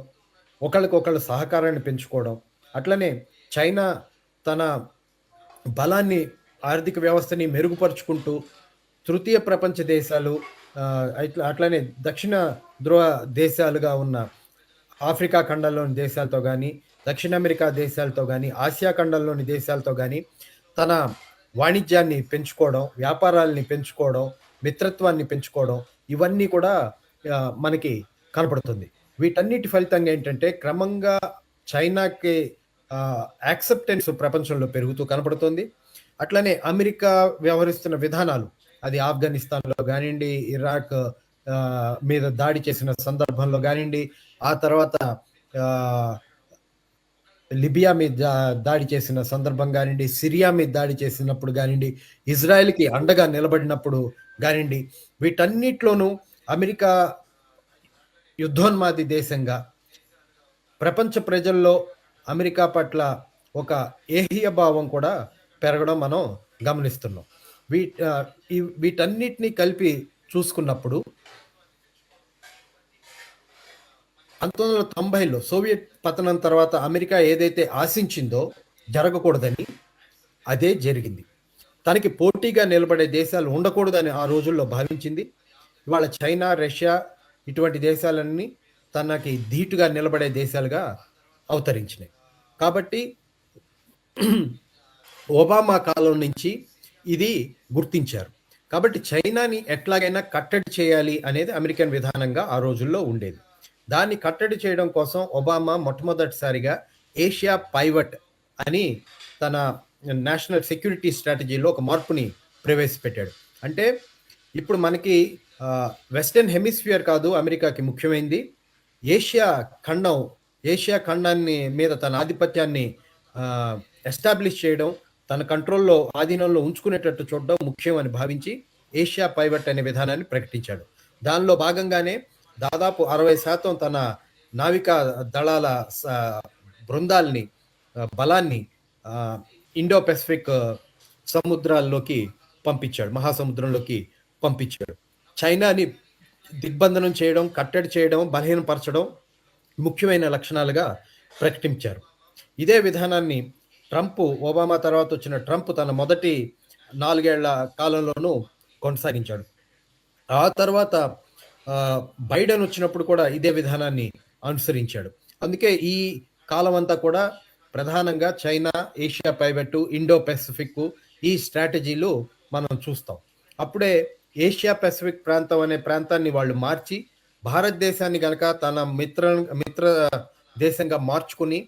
ఒకళ్ళకొకళ్ళు సహకారాన్ని పెంచుకోవడం, అట్లనే చైనా తన బలాన్ని, ఆర్థిక వ్యవస్థని మెరుగుపరుచుకుంటూ తృతీయ ప్రపంచ దేశాలు, అట్లనే దక్షిణ ధ్రువ దేశాలుగా ఉన్న ఆఫ్రికా ఖండంలోని దేశాలతో కానీ, దక్షిణ అమెరికా దేశాలతో కానీ, ఆసియా ఖండంలోని దేశాలతో కానీ తన వాణిజ్యాన్ని పెంచుకోవడం, వ్యాపారాలని పెంచుకోవడం, మిత్రత్వాన్ని పెంచుకోవడం, ఇవన్నీ కూడా మనకి కనపడుతుంది. వీటన్నిటి ఫలితంగా ఏంటంటే క్రమంగా చైనాకి యాక్సెప్టెన్స్ ప్రపంచంలో పెరుగుతూ కనపడుతుంది. అట్లనే అమెరికా వ్యవహరిస్తున్న విధానాలు, అది ఆఫ్ఘనిస్తాన్లో కానివ్వండి, ఇరాక్ మీద దాడి చేసిన సందర్భంలో కానివ్వండి, ఆ తర్వాత లిబియా మీద దాడి చేసిన సందర్భం కానివ్వండి, సిరియా మీద దాడి చేసినప్పుడు కానివ్వండి, ఇజ్రాయెల్కి అండగా నిలబడినప్పుడు కానివ్వండి, వీటన్నిటిలోనూ అమెరికా యుద్ధోన్మాది దేశంగా ప్రపంచ ప్రజల్లో అమెరికా పట్ల ఒక ఏహ్య భావం కూడా పెరగడం మనం గమనిస్తున్నాం. వీటన్నిటినీ కలిపి చూసుకున్నప్పుడు 1990లో సోవియట్ పతనం తర్వాత అమెరికా ఏదైతే ఆశించిందో జరగకూడదని అదే జరిగింది. తనకి పోటీగా నిలబడే దేశాలు ఉండకూడదని ఆ రోజుల్లో భావించింది. ఇవాళ చైనా, రష్యా ఇటువంటి దేశాలన్నీ తనకి ధీటుగా నిలబడే దేశాలుగా అవతరించినాయి. కాబట్టి ఒబామా కాలం నుంచి ఇది గుర్తించారు. కాబట్టి చైనాని ఎట్లాగైనా కట్టడి చేయాలి అనేది అమెరికన్ విధానంగా ఆ రోజుల్లో ఉండేది. దాన్ని కట్టడి చేయడం కోసం ఒబామా మొట్టమొదటిసారిగా ఏషియా పైవట్ అని తన నేషనల్ సెక్యూరిటీ స్ట్రాటజీలో ఒక మార్పుని ప్రవేశపెట్టాడు. అంటే ఇప్పుడు మనకి వెస్టర్న్ హెమిస్ఫియర్ కాదు అమెరికాకి ముఖ్యమైనది, ఏషియా ఖండం, ఏషియా ఖండాన్ని మీద తన ఆధిపత్యాన్ని ఎస్టాబ్లిష్ చేయడం, తన కంట్రోల్లో ఆధీనంలో ఉంచుకునేటట్టు చూడడం ముఖ్యం అని భావించి ఏషియా పైవట్ అనే విధానాన్ని ప్రకటించాడు. దానిలో భాగంగానే దాదాపు 60% తన నావికా దళాల బృందాల్ని, బలాన్ని ఇండో పెసిఫిక్ సముద్రాల్లోకి పంపించాడు, మహాసముద్రంలోకి పంపించాడు. చైనాని దిగ్బంధనం చేయడం, కట్టడి చేయడం, బలహీనపరచడం ముఖ్యమైన లక్షణాలుగా ప్రకటించారు. ఇదే విధానాన్ని ట్రంప్, ఒబామా తర్వాత వచ్చిన ట్రంప్ తన మొదటి 4 ఏళ్ల కాలంలోనూ కొనసాగించాడు. ఆ తర్వాత బైడెన్ వచ్చినప్పుడు కూడా ఇదే విధానాన్ని అనుసరించాడు. అందుకే ఈ కాలం అంతా కూడా ప్రధానంగా చైనా, ఏషియా పైవెట్టు, ఇండో పెసిఫిక్ ఈ స్ట్రాటజీలు మనం చూస్తాం. అప్పుడే ఏషియా పెసిఫిక్ ప్రాంతం అనే ప్రాంతాన్ని వాళ్ళు మార్చి భారతదేశాన్ని గనక తన మిత్ర దేశంగా మార్చుకుని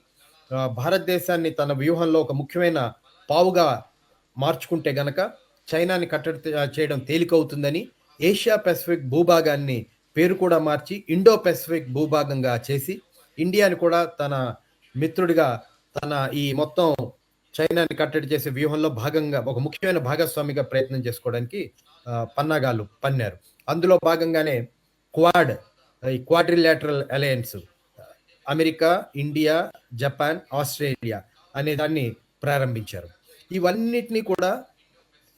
భారతదేశాన్ని తన వ్యూహంలో ఒక ముఖ్యమైన పావుగా మార్చుకుంటే గనక చైనాని కట్టడి చేయడం తేలికవుతుందని ఏషియా పెసిఫిక్ భూభాగాన్ని పేరు కూడా మార్చి ఇండో పెసిఫిక్ భూభాగంగా చేసి ఇండియాని కూడా తన మిత్రుడిగా, తన ఈ మొత్తం చైనాని కట్టడి చేసే వ్యూహంలో భాగంగా ఒక ముఖ్యమైన భాగస్వామిగా ప్రయత్నం చేసుకోవడానికి పన్నాగాలు పన్నారు. అందులో భాగంగానే క్వాడ్, ఈ quadrilateral alliance, America, India, Japan, Australia అనే దాన్ని ప్రారంభించారు. ఇవన్నిటినీ కూడా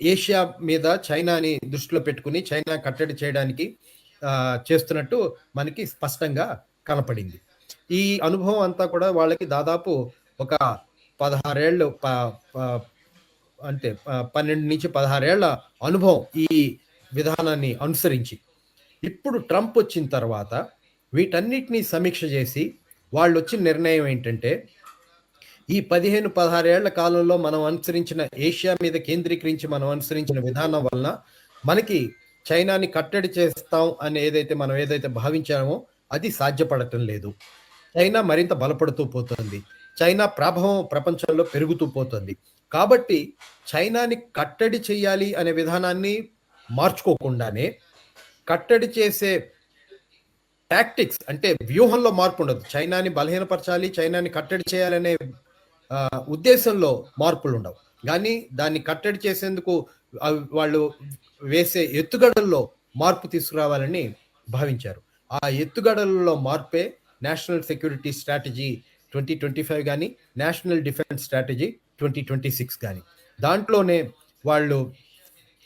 ఏషియా మీద చైనాని దృష్టిలో పెట్టుకుని చైనా కట్టడి చేయడానికి చేస్తున్నట్టు మనకి స్పష్టంగా కనపడింది. ఈ అనుభవం అంతా కూడా వాళ్ళకి దాదాపు ఒక 16 ఏళ్ళు, అంటే 12 నుంచి 16 ఏళ్ల అనుభవం ఈ విధానాన్ని అనుసరించి. ఇప్పుడు ట్రంప్ వచ్చిన తర్వాత వీటన్నిటినీ సమీక్ష చేసి వాళ్ళు వచ్చిన నిర్ణయం ఏంటంటే, ఈ 15-16 ఏళ్ల కాలంలో మనం అనుసరించిన, ఏషియా మీద కేంద్రీకరించి మనం అనుసరించిన విధానం వలన మనకి చైనాని కట్టడి చేస్తాం అని మనం ఏదైతే భావించామో అది సాధ్యపడటం లేదు. చైనా మరింత బలపడుతూ పోతుంది, చైనా ప్రభావం ప్రపంచంలో పెరుగుతూ పోతుంది. కాబట్టి చైనాని కట్టడి చేయాలి అనే విధానాన్ని మార్చుకోకుండానే కట్టడి చేసే టాక్టిక్స్, అంటే వ్యూహంలో మార్పు ఉండదు. చైనాని బలహీనపరచాలి, చైనాని కట్టడి చేయాలనే ఉద్దేశంలో మార్పులు ఉండవు, కానీ దాన్ని కట్టడి చేసేందుకు వాళ్ళు వేసే ఎత్తుగడల్లో మార్పు తీసుకురావాలని భావించారు. ఆ ఎత్తుగడలలో మార్పే నేషనల్ సెక్యూరిటీ స్ట్రాటజీ 2025 కానీ, నేషనల్ డిఫెన్స్ స్ట్రాటజీ 2026 కానీ. దాంట్లోనే వాళ్ళు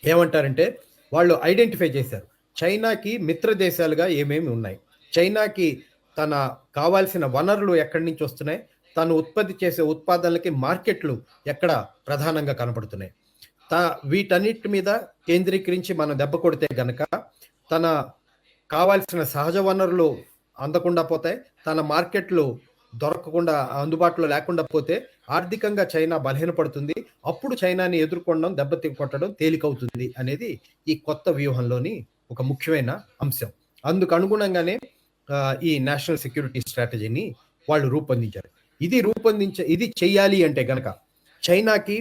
ఏమంటారంటే, వాళ్ళు ఐడెంటిఫై చేశారు చైనాకి మిత్ర దేశాలుగా ఏమేమి ఉన్నాయి, చైనాకి తన కావాల్సిన వనరులు ఎక్కడి నుంచి వస్తున్నాయి, తను ఉత్పత్తి చేసే ఉత్పాదనలకి మార్కెట్లు ఎక్కడ ప్రధానంగా కనపడుతున్నాయి, వీటన్నిటి మీద కేంద్రీకరించి మనం దెబ్బ కొడితే గనక తన కావాల్సిన సహజ వనరులు అందకుండా పోతాయి, తన మార్కెట్లు దొరకకుండా, అందుబాటులో లేకుండా పోతే ఆర్థికంగా చైనా బలహీనపడుతుంది, అప్పుడు చైనాని ఎదుర్కొనడం, దెబ్బతి కొట్టడం తేలికవుతుంది అనేది ఈ కొత్త వ్యూహంలోని ఒక ముఖ్యమైన అంశం. అందుకు అనుగుణంగానే ఈ నేషనల్ సెక్యూరిటీ స్ట్రాటజీని వాళ్ళు రూపొందించారు. ఇది చెయ్యాలి అంటే గనక చైనాకి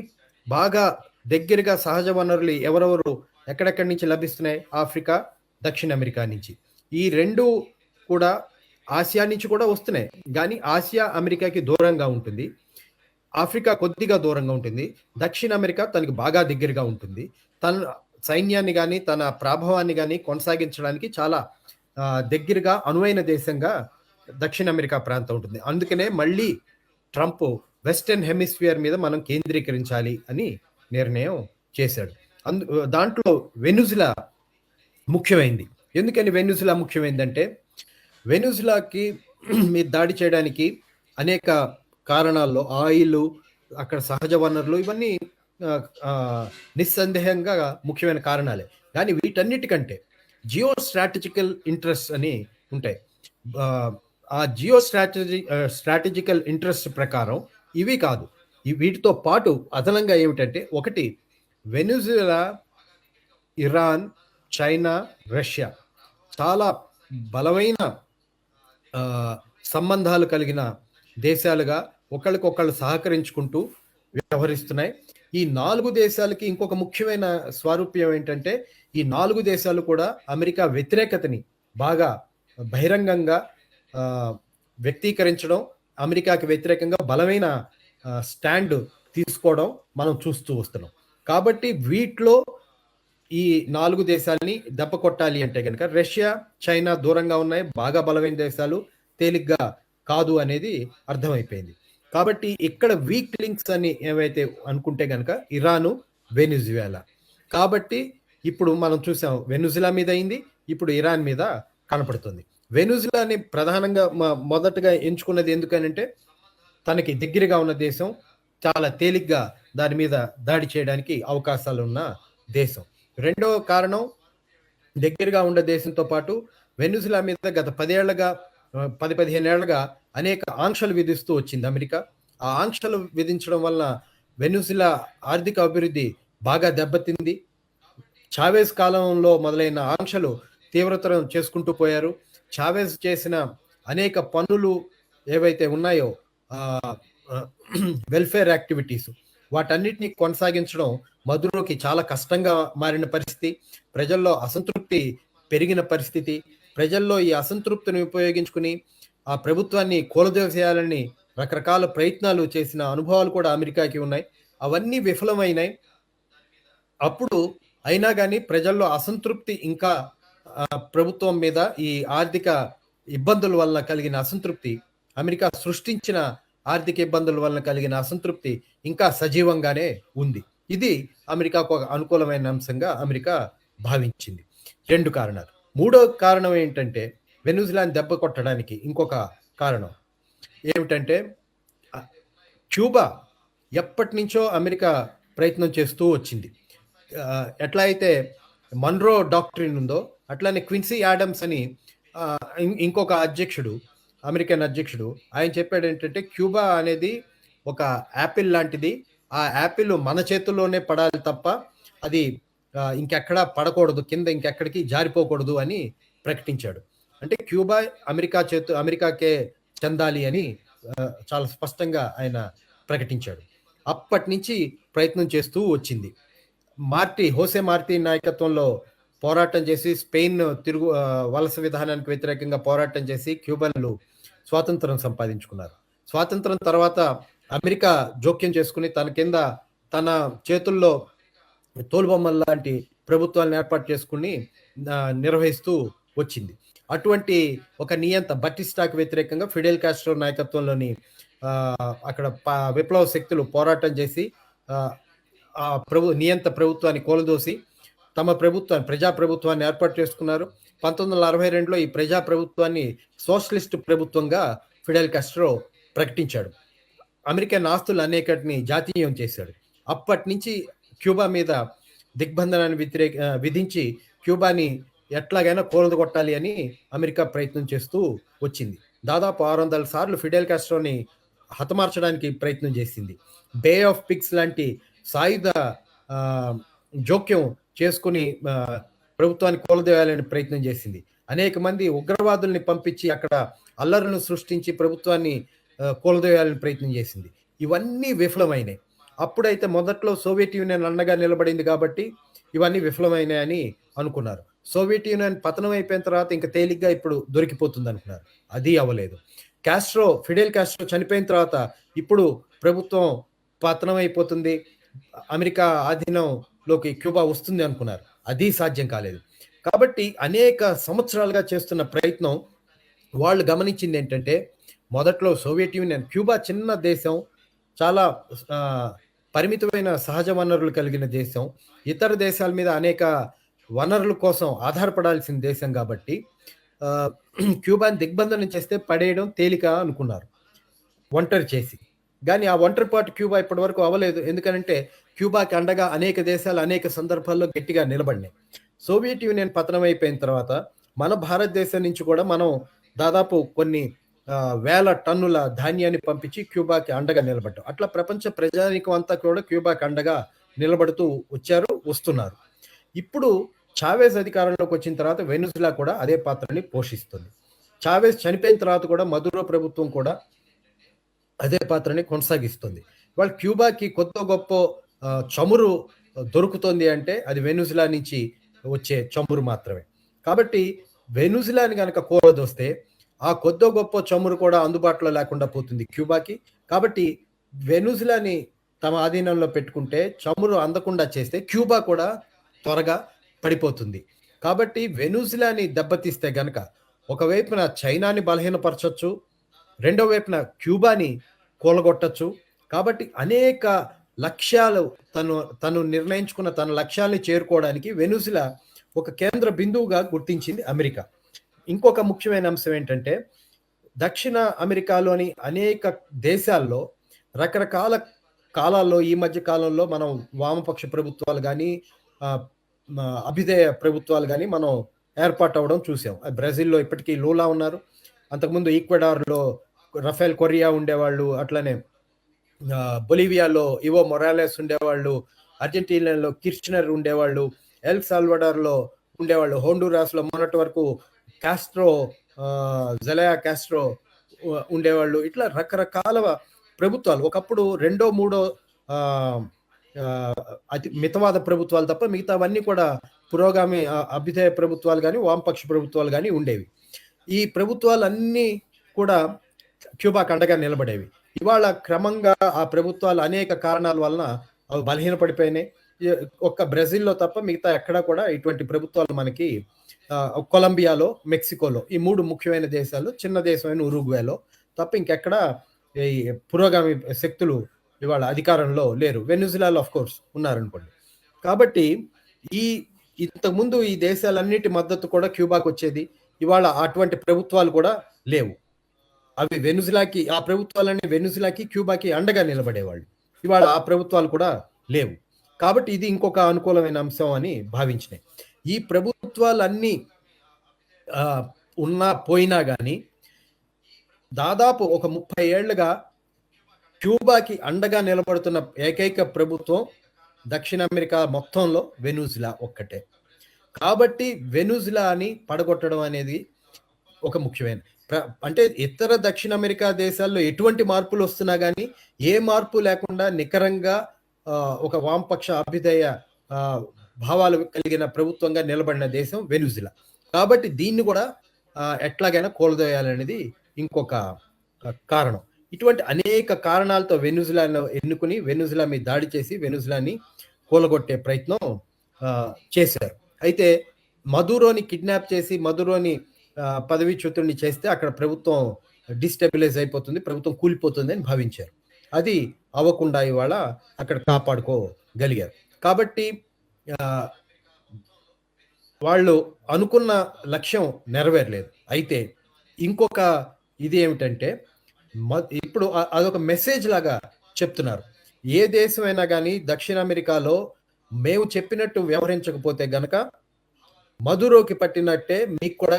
బాగా దగ్గరగా సహజ వనరులు ఎవరెవరు ఎక్కడెక్కడి నుంచి లభిస్తున్నాయి, ఆఫ్రికా, దక్షిణ అమెరికా నుంచి. ఈ రెండు కూడా ఆసియా నుంచి కూడా వస్తున్నాయి, కానీ ఆసియా అమెరికాకి దూరంగా ఉంటుంది, ఆఫ్రికా కొద్దిగా దూరంగా ఉంటుంది, దక్షిణ అమెరికా తనకి బాగా దగ్గరగా ఉంటుంది. తన సైన్యాన్ని కానీ తన ప్రభావాన్ని కానీ కొనసాగించడానికి చాలా దగ్గరగా అనువైన దేశంగా దక్షిణ అమెరికా ప్రాంతం ఉంటుంది. అందుకనే మళ్ళీ ట్రంప్ వెస్టర్న్ హెమిస్ఫియర్ మీద మనం కేంద్రీకరించాలి అని నిర్ణయం చేశాడు. దాంట్లో వెనుజులా ముఖ్యమైంది. ఎందుకని వెనుజులా ముఖ్యమైందంటే, వెనుజులాకి మీద దాడి చేయడానికి అనేక కారణాల్లో ఆయిల్, అక్కడ సహజ వనరులు ఇవన్నీ నిస్సందేహంగా ముఖ్యమైన కారణాలే. కానీ వీటన్నిటికంటే జియో స్ట్రాటజికల్ ఇంట్రెస్ట్ అని ఉంటాయి. ఆ జియో స్ట్రాటజికల్ ఇంట్రెస్ట్ ప్రకారం ఇవి కాదు. వీటితో పాటు అదనంగా ఏమిటంటే, ఒకటి వెనిజులా, ఇరాన్, చైనా, రష్యా చాలా బలమైన సంబంధాలు కలిగిన దేశాలుగా ఒకళ్ళకొకళ్ళు సహకరించుకుంటూ వ్యవహరిస్తున్నాయి. ఈ 4 దేశాలకి ఇంకొక ముఖ్యమైన స్వారూప్యం ఏంటంటే, ఈ 4 దేశాలు కూడా అమెరికా వ్యతిరేకతని బాగా బహిరంగంగా వ్యక్తీకరించడం, అమెరికాకి వ్యతిరేకంగా బలమైన స్టాండ్ తీసుకోవడం మనం చూస్తూ వస్తున్నాం. కాబట్టి వీటిలో ఈ 4 దేశాలని దెబ్బ కొట్టాలి అంటే గనక రష్యా, చైనా దూరంగా ఉన్నాయి. బాగా బలమైన దేశాలు, తేలిగ్గా కాదు అనేది అర్థమైపోయింది. కాబట్టి ఇక్కడ వీక్ లింక్స్ అని ఏవైతే అనుకుంటే గనక ఇరాను, వెనిజువేలా. కాబట్టి ఇప్పుడు మనం చూసాం, వెనిజులా మీద అయింది, ఇప్పుడు ఇరాన్ మీద కనపడుతుంది. వెనిజులాని ప్రధానంగా మొదటగా ఎంచుకున్నది ఎందుకనంటే, తనకి దగ్గరగా ఉన్న దేశం, చాలా తేలిగ్గా దాని మీద దాడి చేయడానికి అవకాశాలు ఉన్న దేశం. రెండవ కారణం, దగ్గరగా ఉండే దేశంతో పాటు వెనిజులా మీద గత 10-15 ఏళ్లుగా అనేక ఆంక్షలు విధిస్తూ వచ్చింది అమెరికా. ఆ ఆంక్షలు విధించడం వల్ల వెనిజులా ఆర్థిక అభివృద్ధి బాగా దెబ్బతింది. చావేజ్ కాలంలో మొదలైన ఆంక్షలు తీవ్రతరం చేసుకుంటూ పోయారు. చావేజ్ చేసిన అనేక పన్నులు ఏవైతే ఉన్నాయో, వెల్ఫేర్ యాక్టివిటీస్, వాటన్నిటిని కొనసాగించడం మదురోకి చాలా కష్టంగా మారిన పరిస్థితి, ప్రజల్లో అసంతృప్తి పెరిగిన పరిస్థితి, ప్రజల్లో ఈ అసంతృప్తిని ఉపయోగించుకుని ఆ ప్రభుత్వాన్ని కూలదోసేయాలని రకరకాల ప్రయత్నాలు చేసిన అనుభవాలు కూడా అమెరికాకి ఉన్నాయి. అవన్నీ విఫలమైనాయి. అప్పుడు అయినా కానీ ప్రజల్లో అసంతృప్తి ఇంకా ప్రభుత్వం మీద, ఈ ఆర్థిక ఇబ్బందుల వల్ల కలిగిన అసంతృప్తి, అమెరికా సృష్టించిన ఆర్థిక ఇబ్బందుల వల్ల కలిగిన అసంతృప్తి ఇంకా సజీవంగానే ఉంది. ఇది అమెరికాకు ఒక అనుకూలమైన అంశంగా అమెరికా భావించింది. 2 కారణాలు. మూడో కారణం ఏంటంటే, వెనిజులాని దెబ్బ కొట్టడానికి ఇంకొక కారణం ఏమిటంటే, క్యూబా ఎప్పటి నుంచో అమెరికా ప్రయత్నం చేస్తూ వచ్చింది. ఎట్లా అయితే మన్రో డాక్ట్రిన్ ఉందో, అట్లానే క్విన్సీ యాడమ్స్ అని ఇంకొక అధ్యక్షుడు, అమెరికన్ అధ్యక్షుడు, ఆయన చెప్పాడు ఏంటంటే, క్యూబా అనేది ఒక యాపిల్ లాంటిది, ఆ యాపిల్ మన చేతుల్లోనే పడాలి తప్ప అది ఇంకెక్కడా పడకూడదు, కింద ఇంకెక్కడికి జారిపోకూడదు అని ప్రకటించాడు. అంటే క్యూబా అమెరికాకే చెందాలి అని చాలా స్పష్టంగా ఆయన ప్రకటించాడు. అప్పటి నుంచి ప్రయత్నం చేస్తూ వచ్చింది. హోసే మార్టీ నాయకత్వంలో పోరాటం చేసి, స్పెయిన్ వలస విధానానికి వ్యతిరేకంగా పోరాటం చేసి క్యూబన్లు స్వాతంత్రం సంపాదించుకున్నారు. స్వాతంత్రం తర్వాత అమెరికా జోక్యం చేసుకుని తన చేతుల్లో తోలుబొమ్మల లాంటి ప్రభుత్వాలను ఏర్పాటు చేసుకుని నిర్వహిస్తూ వచ్చింది. అటువంటి ఒక నియంత బటిస్టాకు వ్యతిరేకంగా ఫిడెల్ కాస్ట్రో నాయకత్వంలోని అక్కడ విప్లవ శక్తులు పోరాటం చేసి నియంత ప్రభుత్వాన్ని కూలదోసి తమ ప్రజాప్రభుత్వాన్ని ఏర్పాటు చేసుకున్నారు. 1962లో ఈ ప్రజాప్రభుత్వాన్ని సోషలిస్ట్ ప్రభుత్వంగా ఫిడెల్ కాస్ట్రో ప్రకటించాడు. అమెరికన్ ఆస్తులు అనేకటిని జాతీయం చేశాడు. అప్పటి నుంచి క్యూబా మీద దిగ్బంధనాన్ని విధించి క్యూబాని ఎట్లాగైనా కూలదొట్టాలి అని అమెరికా ప్రయత్నం చేస్తూ వచ్చింది. దాదాపు 600 సార్లు ఫిడెల్ కాస్ట్రోని హతమార్చడానికి ప్రయత్నం చేసింది. బే ఆఫ్ పిగ్స్ లాంటి సాయుధ జోక్యం చేసుకుని ప్రభుత్వాన్ని కూలదోయాలని ప్రయత్నం చేసింది. అనేక మంది ఉగ్రవాదుల్ని పంపించి అక్కడ అల్లర్లను సృష్టించి ప్రభుత్వాన్ని కూలదోయాలని ప్రయత్నం చేసింది. ఇవన్నీ విఫలమైనాయి. అప్పుడైతే మొదట్లో సోవియట్ యూనియన్ అండగా నిలబడింది కాబట్టి ఇవన్నీ విఫలమైనాయని అనుకున్నారు. సోవియట్ యూనియన్ పతనం అయిపోయిన తర్వాత ఇంకా తేలిగ్గా ఇప్పుడు దొరికిపోతుంది అనుకున్నారు. అది అవ్వలేదు. ఫిడెల్ కాస్ట్రో చనిపోయిన తర్వాత ఇప్పుడు ప్రభుత్వం పతనం అయిపోతుంది, అమెరికా ఆధీనంలోకి క్యూబా వస్తుంది అనుకున్నారు. అది సాధ్యం కాలేదు. కాబట్టి అనేక సంవత్సరాలుగా చేస్తున్న ప్రయత్నం వాళ్ళు గమనించింది ఏంటంటే, మొదట్లో సోవియట్ యూనియన్, క్యూబా చిన్న దేశం, చాలా పరిమితమైన సహజ వనరులు కలిగిన దేశం, ఇతర దేశాల మీద అనేక వనరుల కోసం ఆధారపడాల్సిన దేశం కాబట్టి క్యూబాని దిగ్బంధనం చేస్తే పడేయడం తేలిక అనుకున్నారు ఒంటరి చేసి. కానీ ఆ ఒంటరిపాటు క్యూబా ఇప్పటివరకు అవ్వలేదు. ఎందుకనంటే క్యూబాకి అండగా అనేక దేశాలు అనేక సందర్భాల్లో గట్టిగా నిలబడినాయి. సోవియట్ యూనియన్ పతనం అయిపోయిన తర్వాత మన భారతదేశం నుంచి కూడా మనం దాదాపు కొన్ని వేల టన్నుల ధాన్యాన్ని పంపించి క్యూబాకి అండగా నిలబడ్డాం. అట్లా ప్రపంచ ప్రజానీకం అంతా కూడా క్యూబాకి అండగా నిలబడుతూ వచ్చారు, వస్తున్నారు. ఇప్పుడు చావెజ్ అధికారంలోకి వచ్చిన తర్వాత వెనిజులా కూడా అదే పాత్రని పోషిస్తుంది. చావెజ్ చనిపోయిన తర్వాత కూడా మదురో ప్రభుత్వం కూడా అదే పాత్రని కొనసాగిస్తుంది. వాళ్ళు క్యూబాకి కొద్దో గొప్ప చమురు దొరుకుతుంది అంటే అది వెనిజులా నుంచి వచ్చే చమురు మాత్రమే. కాబట్టి వెనిజులాని గనక కూలదోస్తే ఆ కొద్దో గొప్ప చమురు కూడా అందుబాటులో లేకుండా పోతుంది క్యూబాకి. కాబట్టి వెనిజులాని తమ ఆధీనంలో పెట్టుకుంటే చమురు అందకుండా చేస్తే క్యూబా కూడా త్వరగా పడిపోతుంది. కాబట్టి వెనిజులాని దెబ్బతీస్తే గనక ఒకవైపున చైనాని బలహీనపరచొచ్చు, రెండో వైపున క్యూబాని కూలగొట్టచ్చు. కాబట్టి అనేక లక్ష్యాలు తను నిర్ణయించుకున్న తన లక్ష్యాల్ని చేరుకోవడానికి వెనిజులా ఒక కేంద్ర బిందువుగా గుర్తించింది అమెరికా. ఇంకొక ముఖ్యమైన అంశం ఏంటంటే దక్షిణ అమెరికాలోని అనేక దేశాల్లో రకరకాల కాలాల్లో ఈ మధ్య కాలంలో మనం వామపక్ష ప్రభుత్వాలు కానీ అభ్యుదయ ప్రభుత్వాలు కానీ మనం ఏర్పాటు అవ్వడం చూసాం. బ్రెజిల్లో ఇప్పటికీ లూలా ఉన్నారు. అంతకుముందు ఈక్వెడార్లో రఫేల్ కొరియా ఉండేవాళ్ళు, అట్లనే బొలివియాలో ఇవో మొరాలెస్ ఉండేవాళ్ళు, అర్జెంటీనాలో కిర్చనర్ ఉండేవాళ్ళు, ఎల్ సాల్వడార్లో ఉండేవాళ్ళు, హోండూరాస్లో మొన్నటి వరకు కాస్ట్రో జెలయా కాస్ట్రో ఉండేవాళ్ళు. ఇట్లా రకరకాల ప్రభుత్వాలు ఒకప్పుడు రెండో మూడో అతి మితవాద ప్రభుత్వాలు తప్ప మిగతావన్నీ కూడా పురోగామి అభ్యుదయ ప్రభుత్వాలు కానీ వామపక్ష ప్రభుత్వాలు కానీ ఉండేవి. ఈ ప్రభుత్వాలన్నీ కూడా క్యూబాకు అండగా నిలబడేవి. ఇవాళ క్రమంగా ఆ ప్రభుత్వాలు అనేక కారణాల వలన అవి బలహీనపడిపోయినాయి. ఒక్క బ్రెజిల్లో తప్ప మిగతా ఎక్కడా కూడా ఇటువంటి ప్రభుత్వాలు మనకి కొలంబియాలో, మెక్సికోలో ఈ 3 ముఖ్యమైన దేశాలు, చిన్న దేశమైన ఉరుగ్వేలో తప్ప ఇంకెక్కడ ఈ పురోగామి శక్తులు ఇవాళ అధికారంలో లేరు. వెనిజులాలో ఆఫ్ కోర్స్ ఉన్నారనుకోండి. కాబట్టి ఇంతకుముందు ఈ దేశాలన్నిటి మద్దతు కూడా క్యూబాకు వచ్చేది. ఇవాళ అటువంటి ప్రభుత్వాలు కూడా లేవు. అవి వెనిజులాకి, ఆ ప్రభుత్వాలన్నీ వెనిజులాకి క్యూబాకి అండగా నిలబడేవాళ్ళు. ఇవాళ ఆ ప్రభుత్వాలు కూడా లేవు. కాబట్టి ఇది ఇంకొక అనుకూలమైన అంశం అని భావించినాయి. ఈ ప్రభుత్వాలన్నీ ఉన్నా పోయినా కానీ దాదాపు ఒక 30 ఏళ్లుగా క్యూబాకి అండగా నిలబడుతున్న ఏకైక ప్రభుత్వం దక్షిణ అమెరికా మొత్తంలో వెనిజులా ఒక్కటే. కాబట్టి వెనిజులాని పడగొట్టడం అనేది ఒక ముఖ్యమైన అంటే ఇతర దక్షిణ అమెరికా దేశాల్లో ఎటువంటి మార్పులు వస్తున్నా కానీ ఏ మార్పు లేకుండా నికరంగా ఒక వామపక్ష అభ్యుదయ భావాలు కలిగిన ప్రభుత్వంగా నిలబడిన దేశం వెనిజులా. కాబట్టి దీన్ని కూడా ఎట్లాగైనా కూలదోయాలనేది ఇంకొక కారణం. ఇటువంటి అనేక కారణాలతో వెనిజులాను ఎన్నుకుని వెనిజులా మీద దాడి చేసి వెనిజులాని కూలగొట్టే ప్రయత్నం చేశారు. అయితే మదురోని కిడ్నాప్ చేసి మదురోని పదవీచ్యుతుడిని చేస్తే అక్కడ ప్రభుత్వం డిస్టెబిలైజ్ అయిపోతుంది, ప్రభుత్వం కూలిపోతుంది అని భావించారు. అది అవ్వకుండా ఇవాళ అక్కడ కాపాడుకోగలిగారు. కాబట్టి వాళ్ళు అనుకున్న లక్ష్యం నెరవేరలేదు. అయితే ఇంకొక ఇది ఏమిటంటే ఇప్పుడు అదొక మెసేజ్ లాగా చెప్తున్నారు. ఏ దేశమైనా కానీ దక్షిణ అమెరికాలో మేము చెప్పినట్టు వ్యవహరించకపోతే గనక మదురోకి పట్టినట్టే మీకు కూడా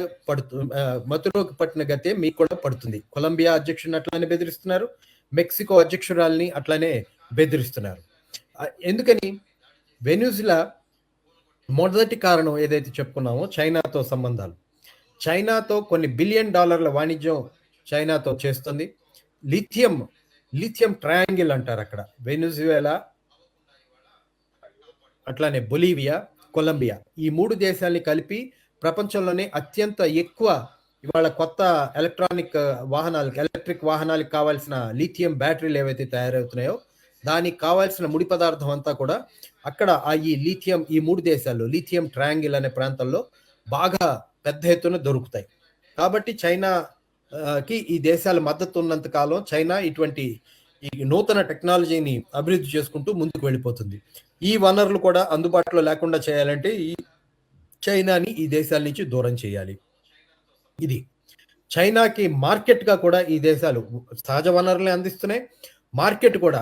మదురోకి పట్టిన గతే మీకు కూడా పడుతుంది. కొలంబియా అధ్యక్షుడిని అట్లానే బెదిరిస్తున్నారు, మెక్సికో అధ్యక్షురాల్ని అట్లానే బెదిరిస్తున్నారు. ఎందుకని? వెనిజులా మొదటి కారణం ఏదైతే చెప్పుకున్నామో చైనాతో సంబంధాలు. చైనాతో కొన్ని $1 బిలియన్ వాణిజ్యం చైనాతో చేస్తుంది. లిథియం ట్రయాంగిల్ అంటారు అక్కడ. వెనిజువేలా, అట్లానే బొలీవియా, కొలంబియా ఈ 3 దేశాలని కలిపి ప్రపంచంలోనే అత్యంత ఎక్కువ ఇవాళ కొత్త ఎలక్ట్రిక్ వాహనాలకు కావాల్సిన లిథియం బ్యాటరీలు ఏవైతే తయారవుతున్నాయో దానికి కావాల్సిన ముడి పదార్థం అంతా కూడా అక్కడ ఈ 3 దేశాల్లో లిథియం ట్రయాంగిల్ అనే ప్రాంతంలో బాగా పెద్ద ఎత్తున దొరుకుతాయి. కాబట్టి చైనాకి ఈ దేశాల మద్దతు ఉన్నంత కాలం చైనా ఇటువంటి ఈ నూతన టెక్నాలజీని అభివృద్ధి చేసుకుంటూ ముందుకు వెళ్ళిపోతుంది. ఈ వనరులు కూడా అందుబాటులో లేకుండా చేయాలంటే ఈ చైనాని ఈ దేశాల నుంచి దూరం చేయాలి. ఇది చైనాకి మార్కెట్గా కూడా ఈ దేశాలు సహజ వనరులే అందిస్తున్నాయి, మార్కెట్ కూడా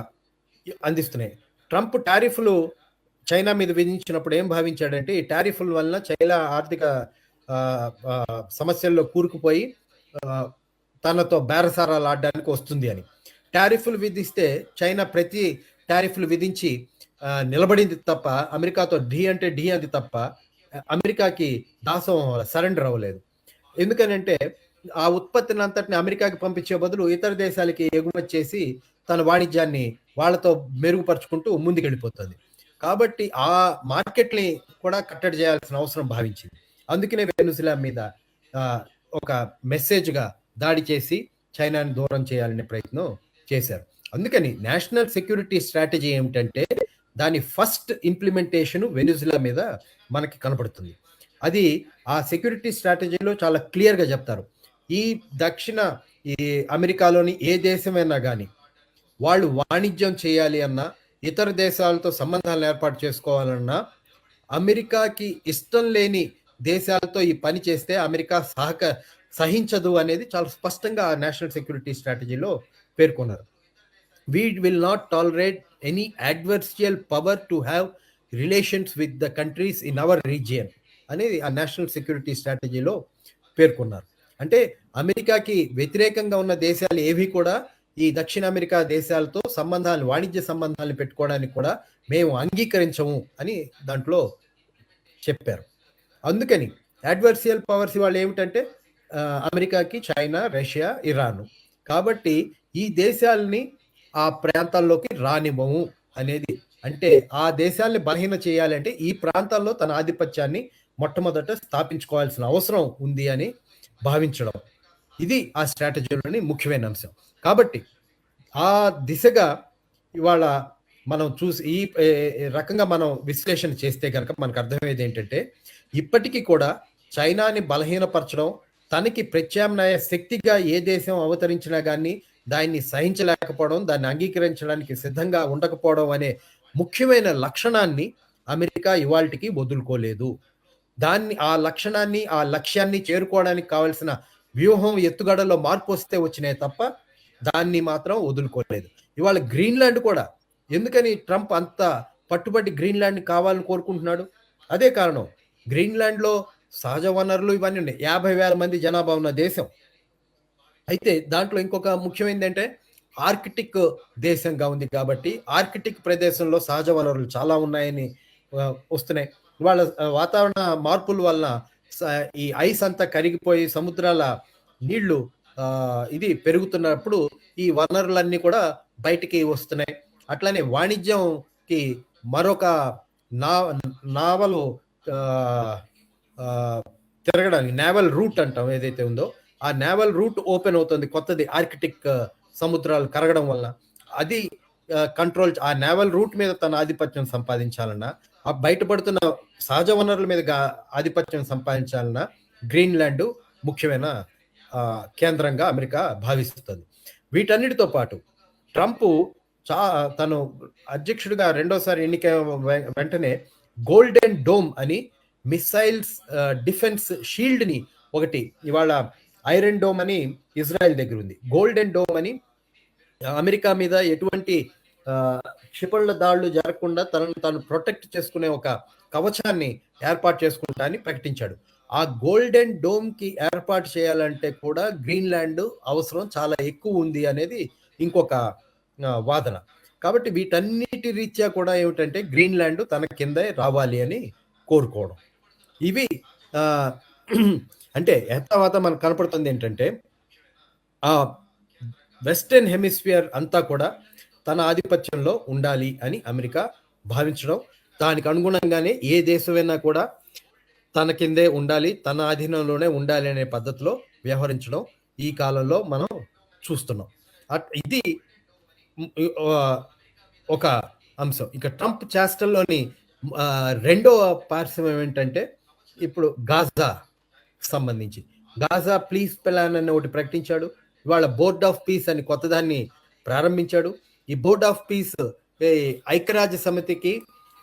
అందిస్తున్నాయి. ట్రంప్ టారిఫ్లు చైనా మీద విధించినప్పుడు ఏం భావించాడంటే ఈ టారిఫ్ల వలన చైనా ఆర్థిక సమస్యల్లో కూరుకుపోయి తనతో బేరసారాలు ఆడడానికి వస్తుంది అని. టారిఫ్లు విధిస్తే చైనా ప్రతి టారిఫ్లు విధించి నిలబడింది తప్ప, అమెరికాతో ఢీ అంటే ఢీ అంది తప్ప అమెరికాకి దాసం సరెండర్ అవ్వలేదు. ఎందుకనంటే ఆ ఉత్పత్తిని అంతటిని అమెరికాకి పంపించే బదులు ఇతర దేశాలకి ఎగుమతి చేసి తన వాణిజ్యాన్ని వాళ్ళతో మెరుగుపరుచుకుంటూ ముందుకెళ్ళిపోతుంది. కాబట్టి ఆ మార్కెట్ని కూడా కట్టడి చేయాల్సిన అవసరం భావించింది. అందుకనే వెనుజులా మీద ఒక మెసేజ్గా దాడి చేసి చైనాని దూరం చేయాలనే ప్రయత్నం చేశారు. అందుకని నేషనల్ సెక్యూరిటీ స్ట్రాటజీ ఏమిటంటే దాని ఫస్ట్ ఇంప్లిమెంటేషన్ వెనుజులా మీద మనకి కనపడుతుంది. అది ఆ సెక్యూరిటీ స్ట్రాటజీలో చాలా క్లియర్గా చెప్తారు. ఈ అమెరికాలోని ఏ దేశమైనా కానీ వాళ్ళు వాణిజ్యం చేయాలి అన్నా, ఇతర దేశాలతో సంబంధాలను ఏర్పాటు చేసుకోవాలన్నా, అమెరికాకి ఇష్టం లేని దేశాలతో ఈ పని చేస్తే అమెరికా సహించదు అనేది చాలా స్పష్టంగా నేషనల్ సెక్యూరిటీ స్ట్రాటజీలో పేర్కొన్నారు. We will not tolerate any adversarial power to have relations with the countries in our region అనేది ఆ నేషనల్ సెక్యూరిటీ స్ట్రాటజీలో పేర్కొన్నారు. అంటే అమెరికాకి వ్యతిరేకంగా ఉన్న దేశాలు ఏవి కూడా ఈ దక్షిణ అమెరికా దేశాలతో వాణిజ్య సంబంధాలను పెట్టుకోవడానికి కూడా మేము అంగీకరించము అని దాంట్లో చెప్పారు. అందుకని అడ్వర్సియల్ పవర్స్ వాళ్ళు ఏమిటంటే అమెరికాకి చైనా, రష్యా, ఇరాన్. కాబట్టి ఈ దేశాలని ఆ ప్రాంతాల్లోకి రానివ్వము అనేది, అంటే ఆ దేశాలని బలహీన చేయాలంటే ఈ ప్రాంతాల్లో తన ఆధిపత్యాన్ని మొట్టమొదట స్థాపించుకోవాల్సిన అవసరం ఉంది అని భావించడం, ఇది ఆ స్ట్రాటజీలోని ముఖ్యమైన అంశం. కాబట్టి ఆ దిశగా ఇవాళ మనం చూసి ఈ రకంగా మనం విశ్లేషణ చేస్తే కనుక మనకు అర్థమయ్యేది ఏంటంటే ఇప్పటికీ కూడా చైనాని బలహీనపరచడం, తనకి ప్రత్యామ్నాయ శక్తిగా ఏ దేశం అవతరించినా కానీ దాన్ని సహించలేకపోవడం, దాన్ని అంగీకరించడానికి సిద్ధంగా ఉండకపోవడం అనే ముఖ్యమైన లక్షణాన్ని అమెరికా ఇవాళకి వదులుకోలేదు. ఆ లక్షణాన్ని, ఆ లక్ష్యాన్ని చేరుకోవడానికి కావలసిన వ్యూహం, ఎత్తుగడలో మార్పు వస్తే వచ్చినాయి తప్ప దాన్ని మాత్రం వదులుకోలేదు. ఇవాళ గ్రీన్లాండ్ కూడా ఎందుకని ట్రంప్ అంత పట్టుబట్టి గ్రీన్లాండ్ కావాలని కోరుకుంటున్నాడు? అదే కారణం. గ్రీన్లాండ్లో సహజ వనరులు ఇవన్నీ ఉన్నాయి. 50,000 మంది జనాభా ఉన్న దేశం. అయితే దాంట్లో ఇంకొక ముఖ్యమైనది ఏంటంటే ఆర్కిటిక్ దేశంగా ఉంది కాబట్టి ఆర్కిటిక్ ప్రదేశంలో సహజ వనరులు చాలా ఉన్నాయని వస్తున్నాయి. వాళ్ళ వాతావరణ మార్పుల వలన ఈ ఐస్ అంతా కరిగిపోయి సముద్రాల నీళ్లు ఇది పెరుగుతున్నప్పుడు ఈ వనరులన్నీ కూడా బయటికి వస్తున్నాయి. అట్లానే వాణిజ్యంకి మరొక నావలు తిరగడానికి నేవల్ రూట్ అంటాం ఏదైతే ఉందో ఆ నేవల్ రూట్ ఓపెన్ అవుతుంది కొత్తది, ఆర్కిటిక్ సముద్రాలు కరగడం వల్ల. అది కంట్రోల్, ఆ నేవల్ రూట్ మీద తన ఆధిపత్యం సంపాదించాలన్నా, ఆ బయటపడుతున్న సహజ వనరుల మీద ఆధిపత్యం సంపాదించాలన్నా గ్రీన్లాండ్ ముఖ్యమైన కేంద్రంగా అమెరికా భావిస్తుంది. వీటన్నిటితో పాటు ట్రంప్ తను అధ్యక్షుడిగా రెండోసారి ఎన్నిక వెంటనే గోల్డెన్ డోమ్ అని మిసైల్స్ డిఫెన్స్ షీల్డ్ ని ఒకటి, ఇవాళ ఐరన్ డోమ్ అని ఇజ్రాయెల్ దగ్గర ఉంది, గోల్డెన్ డోమ్ అని అమెరికా మీద ఎటువంటి క్షిపణుల దాడులు జరగకుండా తను ప్రొటెక్ట్ చేసుకునే ఒక కవచాన్ని ఏర్పాటు చేసుకుంటా అని ప్రకటించాడు. ఆ గోల్డెన్ డోమ్ కి ఏర్పాటు చేయాలంటే కూడా గ్రీన్లాండ్ అవసరం చాలా ఎక్కువ ఉంది అనేది ఇంకొక వాదన. కాబట్టి వీటన్నిటి రీత్యా కూడా ఏమిటంటే గ్రీన్లాండ్ తన కిందే రావాలి అని కోరుకోవడం. ఇవి అంటే తర్వాత మనకు కనపడుతుంది ఏంటంటే ఆ వెస్టర్న్ హెమిస్ఫియర్ అంతా కూడా తన ఆధిపత్యంలో ఉండాలి అని అమెరికా భావించడం, దానికి అనుగుణంగానే ఏ దేశమైనా కూడా తన కిందే ఉండాలి, తన అధీనంలోనే ఉండాలి అనే పద్ధతిలో వ్యవహరించడం ఈ కాలంలో మనం చూస్తున్నాం. ఇది ఒక అంశం. ఇక ట్రంప్ చేష్టల్లోని రెండో పార్శ్వం ఏంటంటే ఇప్పుడు గాజా సంబంధించి గాజా ప్లీజ్ ప్లాన్ అని ఒకటి ప్రకటించాడు. ఇవాళ బోర్డ్ ఆఫ్ పీస్ అని కొత్తదాన్ని ప్రారంభించాడు. ఈ బోర్డ్ ఆఫ్ పీస్ ఐక్యరాజ్య సమితికి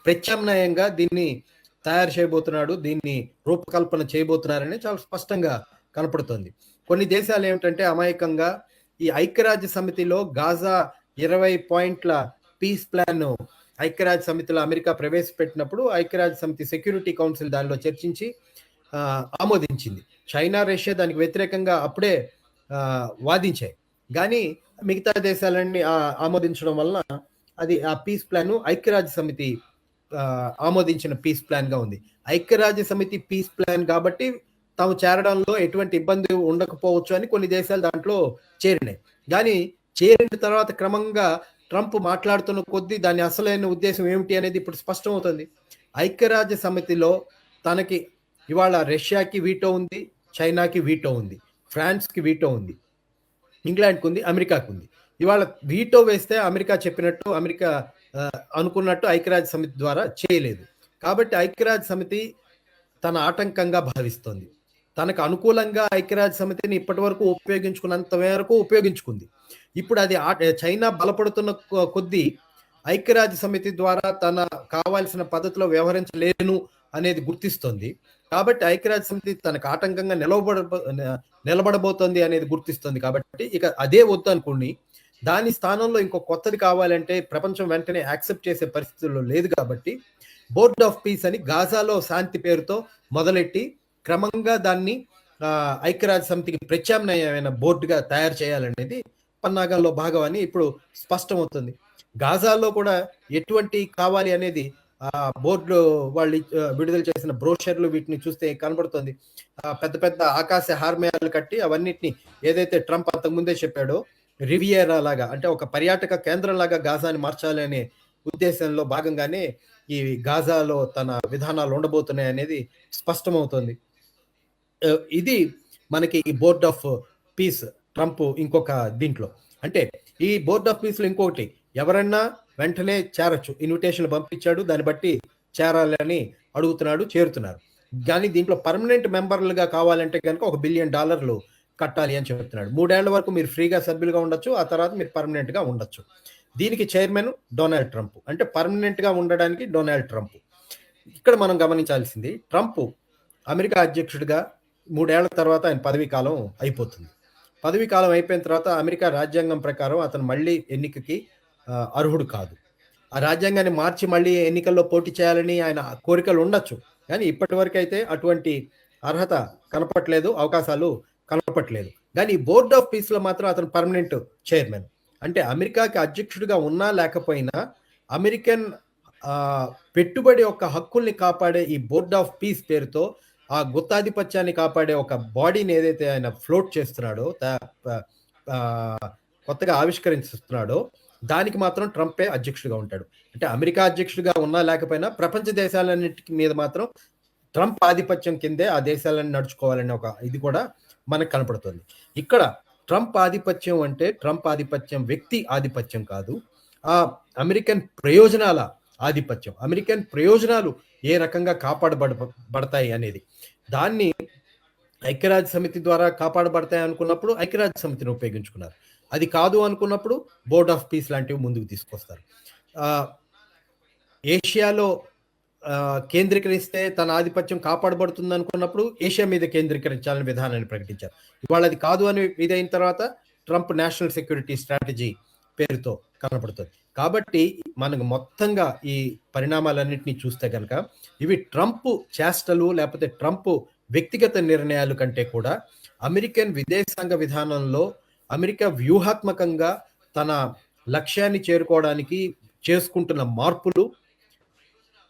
ప్రత్యామ్నాయంగా దీన్ని తయారు చేయబోతున్నాడు, దీన్ని రూపకల్పన చేయబోతున్నారని చాలా స్పష్టంగా కనపడుతుంది. కొన్ని దేశాలు ఏమిటంటే అమాయకంగా ఈ ఐక్యరాజ్య సమితిలో గాజా 20 పాయింట్ల పీస్ ప్లాన్ ఐక్యరాజ్య సమితిలో అమెరికా ప్రవేశపెట్టినప్పుడు ఐక్యరాజ్య సమితి సెక్యూరిటీ కౌన్సిల్ దానిలో చర్చించి ఆమోదించింది. చైనా, రష్యా దానికి వ్యతిరేకంగా అప్పుడే వాదించాయి. కానీ మిగతా దేశాలన్నీ ఆమోదించడం వలన అది ఆ పీస్ ప్లాన్ ఐక్యరాజ్య సమితి ఆమోదించిన పీస్ ప్లాన్ గా ఉంది. ఐక్యరాజ్య సమితి పీస్ ప్లాన్ కాబట్టి తాము చేరడంలో ఎటువంటి ఇబ్బంది ఉండకపోవచ్చు అని కొన్ని దేశాలు దాంట్లో చేరినాయి. కానీ చేరిన తర్వాత క్రమంగా ట్రంప్ మాట్లాడుతున్న కొద్దీ దాని అసలైన ఉద్దేశం ఏమిటి అనేది ఇప్పుడు స్పష్టమవుతుంది. ఐక్యరాజ్య సమితిలో తనకి ఇవాళ రష్యాకి వీటో ఉంది, చైనాకి వీటో ఉంది, ఫ్రాన్స్కి వీటో ఉంది, ఇంగ్లాండ్కి ఉంది, అమెరికాకి ఉంది. ఇవాళ వీటో వేస్తే అమెరికా చెప్పినట్టు, అమెరికా అనుకున్నట్టు ఐక్యరాజ్య సమితి ద్వారా చేయలేదు. కాబట్టి ఐక్యరాజ్య సమితి తన ఆటంకంగా భావిస్తోంది. తనకు అనుకూలంగా ఐక్యరాజ్య సమితిని ఇప్పటి వరకు ఉపయోగించుకున్నంత మేరకు ఉపయోగించుకుంది. ఇప్పుడు అది చైనా బలపడుతున్న కొద్దీ ఐక్యరాజ్య సమితి ద్వారా తన కావాల్సిన పద్ధతిలో వ్యవహరించలేను అనేది గుర్తిస్తోంది. కాబట్టి ఐక్యరాజ్య సమితి తనకు ఆటంకంగా నిలబడబోతోంది అనేది గుర్తిస్తుంది. కాబట్టి ఇక అదే వద్దు అనుకోండి, దాని స్థానంలో ఇంకో కొత్తది కావాలంటే ప్రపంచం వెంటనే యాక్సెప్ట్ చేసే పరిస్థితుల్లో లేదు. కాబట్టి బోర్డ్ ఆఫ్ పీస్ అని గాజాలో శాంతి పేరుతో మొదలెట్టి క్రమంగా దాన్ని ఐక్యరాజ్య సమితికి ప్రత్యామ్నాయమైన బోర్డుగా తయారు చేయాలనేది పన్నాగంలో భాగం అని ఇప్పుడు స్పష్టమవుతుంది. గాజాలో కూడా ఎటువంటి కావాలి అనేది బోర్డు వాళ్ళు విడుదల చేసిన బ్రోషర్లు వీటిని చూస్తే కనబడుతుంది. పెద్ద పెద్ద ఆకాశ హార్మయాలు కట్టి అవన్నిటిని ఏదైతే ట్రంప్ అంతకుముందే చెప్పాడో రివియరా లాగా, అంటే ఒక పర్యాటక కేంద్రం లాగా గాజాని మార్చాలి అనే ఉద్దేశంలో భాగంగానే ఈ గాజాలో తన విధానాలు ఉండబోతున్నాయి అనేది స్పష్టమవుతుంది. ఇది మనకి ఈ బోర్డ్ ఆఫ్ పీస్ ట్రంప్ ఇంకొక దీంట్లో, అంటే ఈ బోర్డ్ ఆఫ్ పీస్ లో ఇంకొకటి, ఎవరన్నా వెంటనే చేరొచ్చు, ఇన్విటేషన్లు పంపించాడు, దాన్ని బట్టి చేరాలని అడుగుతున్నాడు, చేరుతున్నారు. కానీ దీంట్లో పర్మనెంట్ మెంబర్లుగా కావాలంటే కనుక $1 బిలియన్ కట్టాలి అని చెప్తున్నాడు. 3 ఏళ్ల వరకు మీరు ఫ్రీగా సభ్యులుగా ఉండొచ్చు, ఆ తర్వాత మీరు పర్మనెంట్ గా ఉండొచ్చు. దీనికి చైర్మన్ డొనాల్డ్ ట్రంప్, అంటే పర్మనెంట్ గా ఉండడానికి డొనాల్డ్ ట్రంప్. ఇక్కడ మనం గమనించాల్సింది, ట్రంప్ అమెరికా అధ్యక్షుడిగా 3 ఏళ్ల తర్వాత ఆయన పదవీ కాలం అయిపోతుంది. పదవీ కాలం అయిపోయిన తర్వాత అమెరికా రాజ్యాంగం ప్రకారం అతను మళ్ళీ ఎన్నికకి అర్హుడు కాదు. ఆ రాజ్యాంగాన్ని మార్చి మళ్ళీ ఎన్నికల్లో పోటీ చేయాలని ఆయన కోరికలు ఉండొచ్చు, కానీ ఇప్పటి వరకు అయితే అటువంటి అర్హత కనపట్లేదు, అవకాశాలు కనపట్లేదు. కానీ బోర్డ్ ఆఫ్ పీస్ లో మాత్రం అతను పర్మనెంట్ చైర్మన్. అంటే అమెరికాకి అధ్యక్షుడిగా ఉన్నా లేకపోయినా అమెరికన్ పెట్టుబడి యొక్క హక్కుల్ని కాపాడే ఈ బోర్డ్ ఆఫ్ పీస్ పేరుతో ఆ గుత్తాధిపత్యాన్ని కాపాడే ఒక బాడీని ఏదైతే ఆయన ఫ్లోట్ చేస్తున్నాడో, కొత్తగా ఆవిష్కరిస్తున్నాడో, దానికి మాత్రం ట్రంపే అధ్యక్షుడిగా ఉంటాడు. అంటే అమెరికా అధ్యక్షుడిగా ఉన్నా లేకపోయినా ప్రపంచ దేశాలన్నిటి మీద మాత్రం ట్రంప్ ఆధిపత్యం కిందే ఆ దేశాలను నడుచుకోవాలనే ఒక ఇది కూడా మనకు కనపడుతుంది. ఇక్కడ ట్రంప్ ఆధిపత్యం అంటే ట్రంప్ ఆధిపత్యం వ్యక్తి ఆధిపత్యం కాదు, ఆ అమెరికన్ ప్రయోజనాల ఆధిపత్యం. అమెరికన్ ప్రయోజనాలు ఏ రకంగా కాపాడబడతాయి అనేది, దాన్ని ఐక్యరాజ్య సమితి ద్వారా కాపాడబడతాయి అనుకున్నప్పుడు ఐక్యరాజ్య సమితిని ఉపయోగించుకున్నారు. అది కాదు అనుకున్నప్పుడు బోర్డ్ ఆఫ్ పీస్ లాంటివి ముందుకు తీసుకొస్తారు. ఏషియాలో కేంద్రీకరిస్తే తన ఆధిపత్యం కాపాడబడుతుంది అనుకున్నప్పుడు ఏషియా మీద కేంద్రీకరించాలని విధానాన్ని ప్రకటించారు. ఇవాళ అది కాదు అని ఇదైన తర్వాత ట్రంప్ నేషనల్ సెక్యూరిటీ స్ట్రాటజీ పేరుతో కనపడుతుంది. కాబట్టి మనకు మొత్తంగా ఈ పరిణామాలన్నింటినీ చూస్తే కనుక ఇవి ట్రంప్ చేష్టలు లేకపోతే ట్రంప్ వ్యక్తిగత నిర్ణయాలు కంటే కూడా అమెరికన్ విదేశాంగ విధానంలో అమెరికా వ్యూహాత్మకంగా తన లక్ష్యాన్ని చేరుకోవడానికి చేసుకుంటున్న మార్పులు,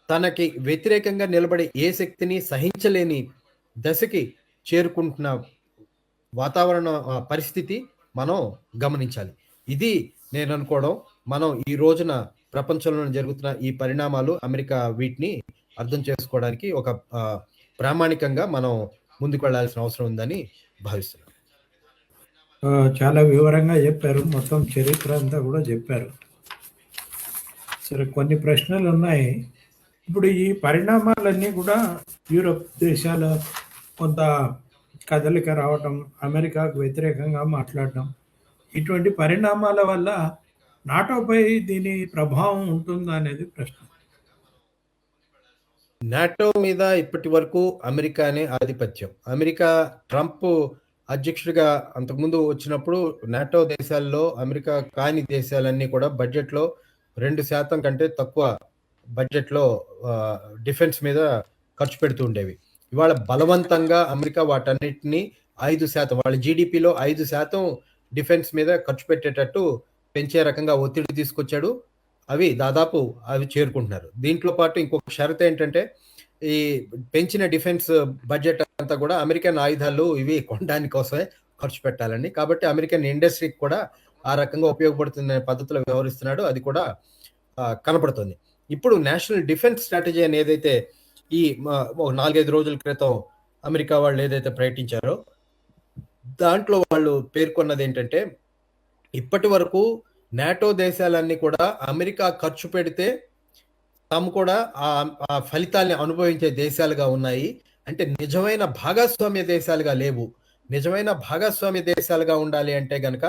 తనకి వ్యతిరేకంగా నిలబడే ఏ శక్తిని సహించలేని దశకి చేరుకుంటున్న వాతావరణ పరిస్థితి మనం గమనించాలి. ఇది నేను అనుకోవడం, మనం ఈ రోజున ప్రపంచంలో జరుగుతున్న ఈ పరిణామాలు అమెరికా వీటిని అర్థం చేసుకోవడానికి ఒక ప్రామాణికంగా మనం ముందుకు వెళ్ళాల్సిన అవసరం ఉందని భావిస్తున్నాను. చాలా వివరంగా చెప్పారు, మొత్తం చరిత్ర అంతా కూడా చెప్పారు. సరే, కొన్ని ప్రశ్నలు ఉన్నాయి. ఇప్పుడు ఈ పరిణామాలన్నీ కూడా యూరోప్ దేశాల కొంత కదలిక రావటం, అమెరికాకు వ్యతిరేకంగా మాట్లాడటం, ఇటువంటి పరిణామాల వల్ల నాటోపై దీని ప్రభావం ఉంటుందా అనేది ప్రశ్న. నాటో మీద ఇప్పటి వరకు అమెరికానే ఆధిపత్యం. అమెరికా ట్రంప్ అధ్యక్షుడిగా అంతకుముందు వచ్చినప్పుడు నాటో దేశాల్లో అమెరికా కాని దేశాలన్నీ కూడా బడ్జెట్‌లో 2% కంటే తక్కువ బడ్జెట్‌లో డిఫెన్స్ మీద ఖర్చు పెడుతూ ఉండేవి. ఇవాళ బలవంతంగా అమెరికా వాటన్నిటిని 5% వాళ్ళ జీడీపీలో 5% డిఫెన్స్ మీద ఖర్చు పెట్టేటట్టు పెంచే రకంగా ఒత్తిడి తీసుకొచ్చాడు. దాదాపు అవి చేరుకుంటున్నారు. దీంట్లో పాటు ఇంకొక షరతు ఏంటంటే, ఈ పెంచిన డిఫెన్స్ బడ్జెట్ అంతా కూడా అమెరికన్ ఆయుధాలు ఇవి కొనడానికి కోసమే ఖర్చు పెట్టాలని. కాబట్టి అమెరికన్ ఇండస్ట్రీకి కూడా ఆ రకంగా ఉపయోగపడుతున్న పద్ధతిలో వ్యవహరిస్తున్నాడు. అది కూడా కనపడుతుంది. ఇప్పుడు నేషనల్ డిఫెన్స్ స్ట్రాటజీ అని ఏదైతే ఈ 4-5 రోజుల క్రితం అమెరికా వాళ్ళు ఏదైతే ప్రకటించారో, దాంట్లో వాళ్ళు పేర్కొన్నది ఏంటంటే, ఇప్పటి వరకు నాటో దేశాలన్నీ కూడా అమెరికా ఖర్చు పెడితే తాము కూడా ఆ ఫలితాల్ని అనుభవించే దేశాలుగా ఉన్నాయి. అంటే నిజమైన భాగస్వామ్య దేశాలుగా లేవు. నిజమైన భాగస్వామ్య దేశాలుగా ఉండాలి అంటే గనక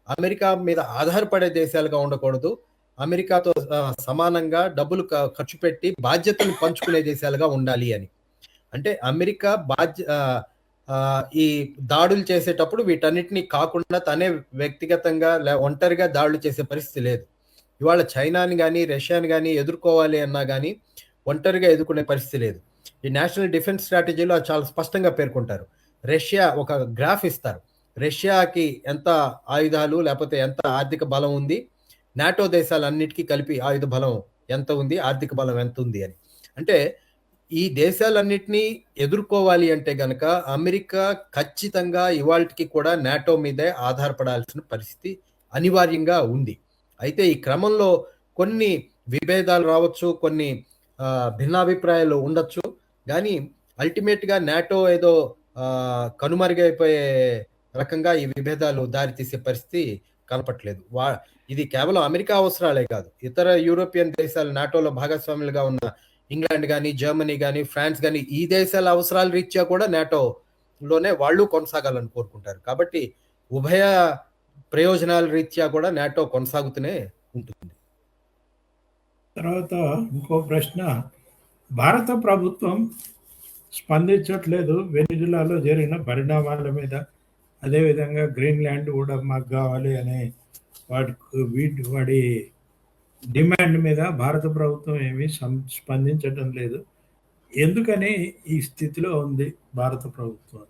అమెరికా మీద ఆధారపడే దేశాలుగా ఉండకూడదు. అమెరికాతో సమానంగా డబ్బులు ఖర్చు పెట్టి బాధ్యతలు పంచుకునే దేశాలుగా ఉండాలి అని. అంటే అమెరికా ఈ దాడులు చేసేటప్పుడు వీటన్నిటిని కాకుండా తనే వ్యక్తిగతంగా ఒంటరిగా దాడులు చేసే పరిస్థితి లేదు. ఇవాళ చైనాని గాని, రష్యాని గాని ఎదుర్కోవాలి అన్నా గాని ఒంటరిగా ఎదుర్కొనే పరిస్థితి లేదు. ఈ నేషనల్ డిఫెన్స్ స్ట్రాటజీలో చాలా స్పష్టంగా పేర్కొంటారు. రష్యా ఒక గ్రాఫ్ ఇస్తారు. రష్యాకి ఎంత ఆయుధాలు లేకపోతే ఎంత ఆర్థిక బలం ఉంది, నాటో దేశాలన్నిటికీ కలిపి ఆయుధ బలం ఎంత ఉంది, ఆర్థిక బలం ఎంత ఉంది అని. అంటే ఈ దేశాలన్నిటినీ ఎదుర్కోవాలి అంటే గనక అమెరికా ఖచ్చితంగా ఇవాల్టికి కూడా నాటో మీదే ఆధారపడాల్సిన పరిస్థితి అనివార్యంగా ఉంది. అయితే ఈ క్రమంలో కొన్ని విభేదాలు రావచ్చు, కొన్ని భిన్నాభిప్రాయాలు ఉండొచ్చు. కానీ అల్టిమేట్‌గా నాటో ఏదో కనుమరుగైపోయే రకంగా ఈ విభేదాలు దారితీసే పరిస్థితి కనపట్లేదు. ఇది కేవలం అమెరికా అవసరాలే కాదు. ఇతర యూరోపియన్ దేశాలు నాటోలో భాగస్వాములుగా ఉన్న ఇంగ్లాండ్ గాని, జర్మనీ గాని, ఫ్రాన్స్ గాని ఈ దేశాల అవసరాల రీత్యా కూడా నాటోలోనే వాళ్ళు కొనసాగాలని కోరుకుంటారు. కాబట్టి ఉభయ ప్రయోజనాల రీత్యా కూడా నాటో కొనసాగుతూనే ఉంటుంది. తర్వాత ఇంకో ప్రశ్న, భారత ప్రభుత్వం స్పందించట్లేదు వెనిజులాలో జరిగిన పరిణామాల మీద, అదేవిధంగా గ్రీన్లాండ్ కూడా మాకు కావాలి అనే వాడి డిమాండ్ మీద భారత ప్రభుత్వం ఏమీ స్పందించటం లేదు. ఎందుకని ఈ స్థితిలో ఉంది భారత ప్రభుత్వం?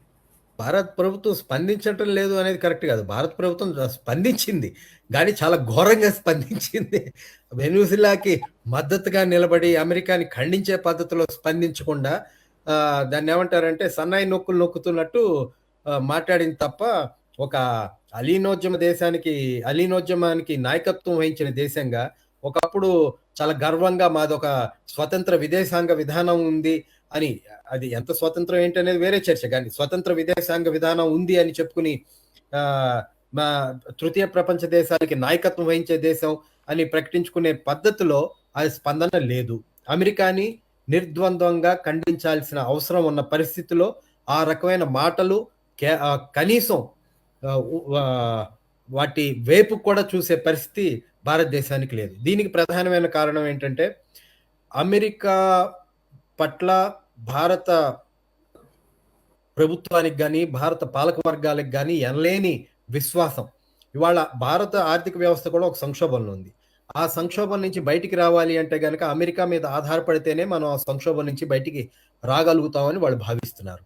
భారత ప్రభుత్వం స్పందించటం లేదు అనేది కరెక్ట్ కాదు. భారత ప్రభుత్వం స్పందించింది. కానీ చాలా ఘోరంగా స్పందించింది. వెనిజులాకి మద్దతుగా నిలబడి అమెరికాని ఖండించే పద్ధతిలో స్పందించకుండా దాన్ని ఏమంటారంటే సన్నాయి నొక్కులు నొక్కుతున్నట్టు మాట్లాడింది తప్ప, ఒక అలీనోద్యమానికి నాయకత్వం వహించిన దేశంగా ఒకప్పుడు చాలా గర్వంగా మాదొక స్వతంత్ర విదేశాంగ విధానం ఉంది అని, అది ఎంత స్వతంత్రం ఏంటనేది వేరే చర్చ, కానీ స్వతంత్ర విదేశాంగ విధానం ఉంది అని చెప్పుకుని మా తృతీయ ప్రపంచ దేశాలకి నాయకత్వం వహించే దేశం అని ప్రకటించుకునే పద్ధతిలో అది స్పందన లేదు. అమెరికాని నిర్ద్వంద్వంగా ఖండించాల్సిన అవసరం ఉన్న పరిస్థితిలో ఆ రకమైన మాటలు కనీసం వాటి వైపు కూడా చూసే పరిస్థితి భారతదేశానికి లేదు. దీనికి ప్రధానమైన కారణం ఏంటంటే, అమెరికా పట్ల భారత ప్రభుత్వానికి కానీ, భారత పాలక వర్గాలకు కానీ ఎనలేని విశ్వాసం. ఇవాళ భారత ఆర్థిక వ్యవస్థ కూడా ఒక సంక్షోభంలో ఉంది. ఆ సంక్షోభం నుంచి బయటికి రావాలి అంటే గనక అమెరికా మీద ఆధారపడితేనే మనం ఆ సంక్షోభం నుంచి బయటికి రాగలుగుతామని వాళ్ళు భావిస్తున్నారు.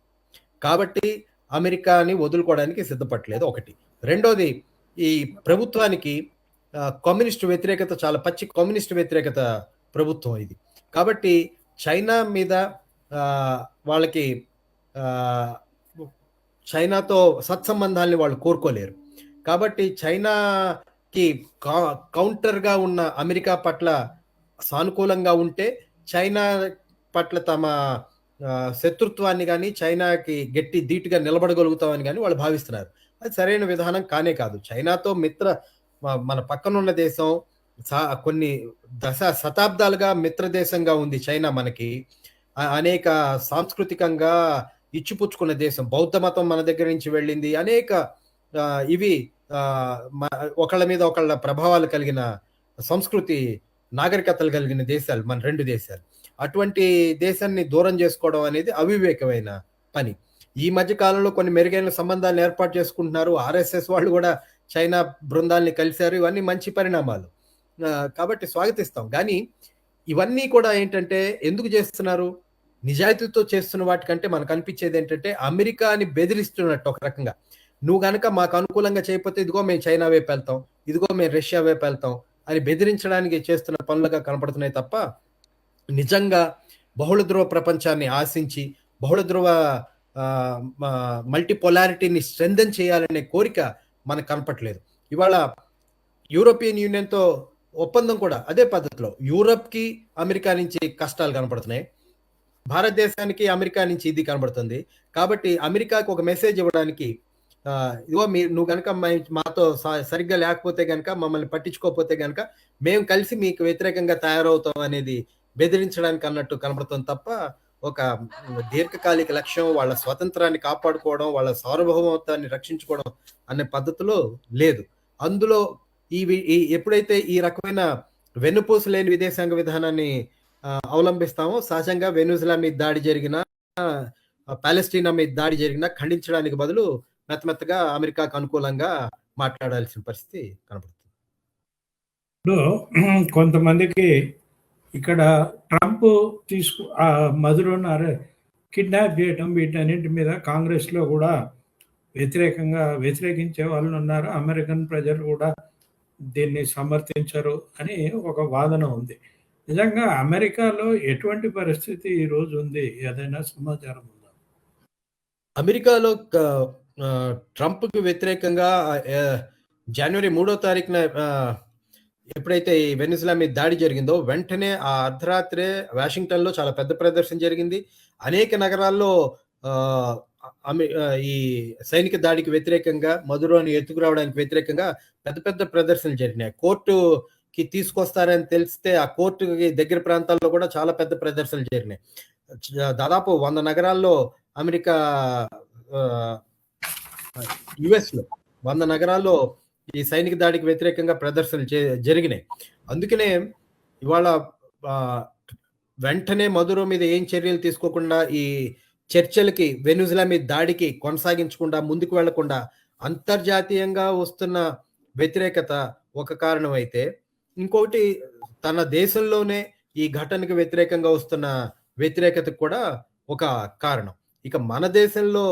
కాబట్టి అమెరికాని వదులుకోవడానికి సిద్ధపడలేదు ఒకటి. రెండోది, ఈ ప్రభుత్వానికి కమ్యూనిస్టు వ్యతిరేకత, చాలా పచ్చి కమ్యూనిస్టు వ్యతిరేకత ప్రభుత్వం ఇది. కాబట్టి చైనా మీద వాళ్ళకి చైనాతో సత్సంబంధాలని వాళ్ళు కోరుకోలేరు. కాబట్టి చైనాకి కౌంటర్గా ఉన్న అమెరికా పట్ల సానుకూలంగా ఉంటే చైనా పట్ల తమ శత్రుత్వాన్ని కానీ, చైనాకి గట్టి ధీటుగా నిలబడగలుగుతామని కానీ వాళ్ళు భావిస్తున్నారు. అది సరైన విధానం కానే కాదు. చైనాతో మన పక్కనున్న దేశం, కొన్ని శతాబ్దాలుగా మిత్ర దేశంగా ఉంది చైనా మనకి. అనేక సాంస్కృతికంగా ఇచ్చిపుచ్చుకున్న దేశం. బౌద్ధ మతం మన దగ్గర నుంచి వెళ్ళింది. అనేక ఇవి ఒకళ్ళ మీద ఒకళ్ళ ప్రభావాలు కలిగిన సంస్కృతి, నాగరికతలు కలిగిన దేశాలు మన రెండు దేశాలు. అటువంటి దేశాన్ని దూరం చేసుకోవడం అనేది అవివేకమైన పని. ఈ మధ్య కాలంలో కొన్ని మెరుగైన సంబంధాలను ఏర్పాటు చేసుకుంటున్నారు. ఆర్ఎస్ఎస్ వాళ్ళు కూడా చైనా బృందాల్ని కలిశారు. ఇవన్నీ మంచి పరిణామాలు. కాబట్టి స్వాగతిస్తాం. గానీ ఇవన్నీ కూడా ఏంటంటే ఎందుకు చేస్తున్నారు? నిజాయితీతో చేస్తున్న వాటికంటే మనకనిపించేదేంటంటే అమెరికాని బెదిరిస్తున్నట్టు ఒక రకంగా. నువ్వు గనక మాకు అనుకూలంగా చేయకపోతే ఇదిగో మేము చైనా వైపెళ్తాం, ఇదిగో మేము రష్యా వైపెళ్తాం అని బెదిరించడానికి చేస్తున్న పనులుగా కనపడుతున్నాయి తప్ప, నిజంగా బహుళ ధ్రువ ప్రపంచాన్ని ఆశించి, బహుళ ధ్రువ మల్టీపోలారిటీని స్ట్రెంథెన్ చేయాలనే కోరిక మనకు కనపట్లేదు. ఇవాళ యూరోపియన్ యూనియన్‌తో ఒప్పందం కూడా అదే పద్ధతిలో. యూరప్‌కి అమెరికా నుంచి కష్టాలు కనపడుతున్నాయి. భారతదేశానికి అమెరికా నుంచి ఇది కనబడుతుంది. కాబట్టి అమెరికాకి ఒక మెసేజ్ ఇవ్వడానికి ఇదిగో నువ్వు గనక మాతో సరిగ్గా లేకపోతే గనక, మమ్మల్ని పట్టించుకోకపోతే గనక మేము కలిసి మీకు వ్యతిరేకంగా తయారవుతాం అనేది బెదిరించడానికి అన్నట్టు కనబడుతుంది తప్ప, ఒక దీర్ఘకాలిక లక్ష్యం వాళ్ళ స్వతంత్రాన్ని కాపాడుకోవడం, వాళ్ళ సార్వభౌమత్వాన్ని రక్షించుకోవడం అనే పద్ధతిలో లేదు. అందులో ఎప్పుడైతే ఈ రకమైన వెన్నుపూస లేని విదేశాంగ విధానాన్ని అవలంబిస్తామో, సహజంగా వెనుజులా మీద దాడి జరిగినా, పాలెస్టీనా మీద దాడి జరిగినా ఖండించడానికి బదులు మెత్తమెత్తగా అమెరికాకు అనుకూలంగా మాట్లాడాల్సిన పరిస్థితి కనబడుతుంది. ఇప్పుడు కొంతమందికి ఇక్కడ ట్రంప్ మధురను కిడ్నాప్ చేయటం వీటన్నింటి మీద కాంగ్రెస్లో కూడా వ్యతిరేకించే వాళ్ళు ఉన్నారు. అమెరికన్ ప్రజలు కూడా దీన్ని సమర్థించరు అని ఒక వాదన ఉంది. నిజంగా అమెరికాలో ఎటువంటి పరిస్థితి ఈ రోజు ఉంది? ఏదైనా సమాచారం ఉందా? అమెరికాలో ట్రంప్‌కి వ్యతిరేకంగా జనవరి 3వ తారీఖున ఎప్పుడైతే ఈ వెనిజులా మీద దాడి జరిగిందో, వెంటనే ఆ అర్ధరాత్రే వాషింగ్టన్‌లో చాలా పెద్ద ప్రదర్శన జరిగింది. అనేక నగరాల్లో ఈ సైనిక దాడికి వ్యతిరేకంగా, మదురోని ఎత్తుకురావడానికి వ్యతిరేకంగా పెద్ద పెద్ద ప్రదర్శనలు జరిగినాయి. కోర్టుకి తీసుకొస్తారని తెలిస్తే ఆ కోర్టుకి దగ్గర ప్రాంతాల్లో కూడా చాలా పెద్ద ప్రదర్శనలు జరిగినాయి. దాదాపు 100 నగరాల్లో అమెరికా యుఎస్‌లో 100 నగరాల్లో ఈ సైనిక దాడికి వ్యతిరేకంగా ప్రదర్శనలు జరిగినాయి. అందుకనే ఇవాళ వెంటనే మదురో మీద ఏం చర్యలు తీసుకోకుండా, ఈ చర్చలకి, వెనుజులా మీద దాడికి కొనసాగించకుండా, ముందుకు వెళ్లకుండా అంతర్జాతీయంగా వస్తున్న వ్యతిరేకత ఒక కారణం అయితే, ఇంకోటి తన దేశంలోనే ఈ ఘటనకు వ్యతిరేకంగా వస్తున్న వ్యతిరేకతకు కూడా ఒక కారణం. ఇక మన దేశంలో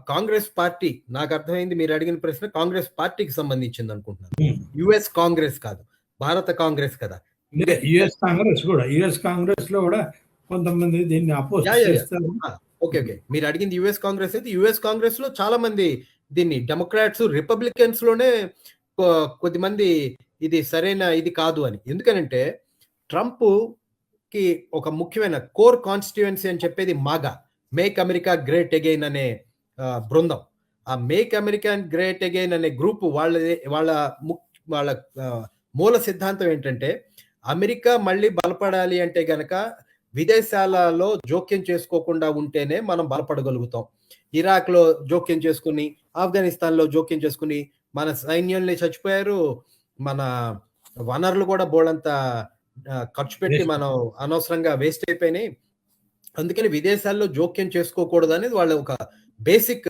కాంగ్రెస్ పార్టీ, నాకు అర్థమైంది మీరు అడిగిన ప్రశ్న కాంగ్రెస్ పార్టీకి సంబంధించింది అనుకుంటున్నాను. యుఎస్ కాంగ్రెస్ కాదు, భారత కాంగ్రెస్ కదా. యుఎస్ కాంగ్రెస్ లో కూడా కొంతమంది దీన్ని అపోజ్ చేస్తారు. ఓకే, మీరు అడిగింది యుఎస్ కాంగ్రెస్ అయితే, యుఎస్ కాంగ్రెస్ లో చాలా మంది దీన్ని, డెమోక్రాట్స్, రిపబ్లికన్స్ లోనే కొద్దిమంది ఇది సరైన ఇది కాదు అని. ఎందుకనంటే ట్రంప్ కి ఒక ముఖ్యమైన కోర్ కాన్స్టిట్యుయెన్సీ అని చెప్పేది మాగా, మేక్ అమెరికా గ్రేట్ అగైన్ అనే బృందం. ఆ మేక్ అమెరికా గ్రేట్ అగైన్ అనే గ్రూప్ వాళ్ళ మూల సిద్ధాంతం ఏంటంటే, అమెరికా మళ్ళీ బలపడాలి అంటే గనక విదేశాలలో జోక్యం చేసుకోకుండా ఉంటేనే మనం బలపడగలుగుతాం. ఇరాక్ లో జోక్యం చేసుకుని, ఆఫ్ఘనిస్తాన్ లో జోక్యం చేసుకుని మన సైన్యంలో చచ్చిపోయారు, మన వనరులు కూడా బోళంత ఖర్చు పెట్టి మనం అనవసరంగా వేస్ట్ అయిపోయినాయి. అందుకని విదేశాల్లో జోక్యం చేసుకోకూడదు అనేది వాళ్ళ ఒక బేసిక్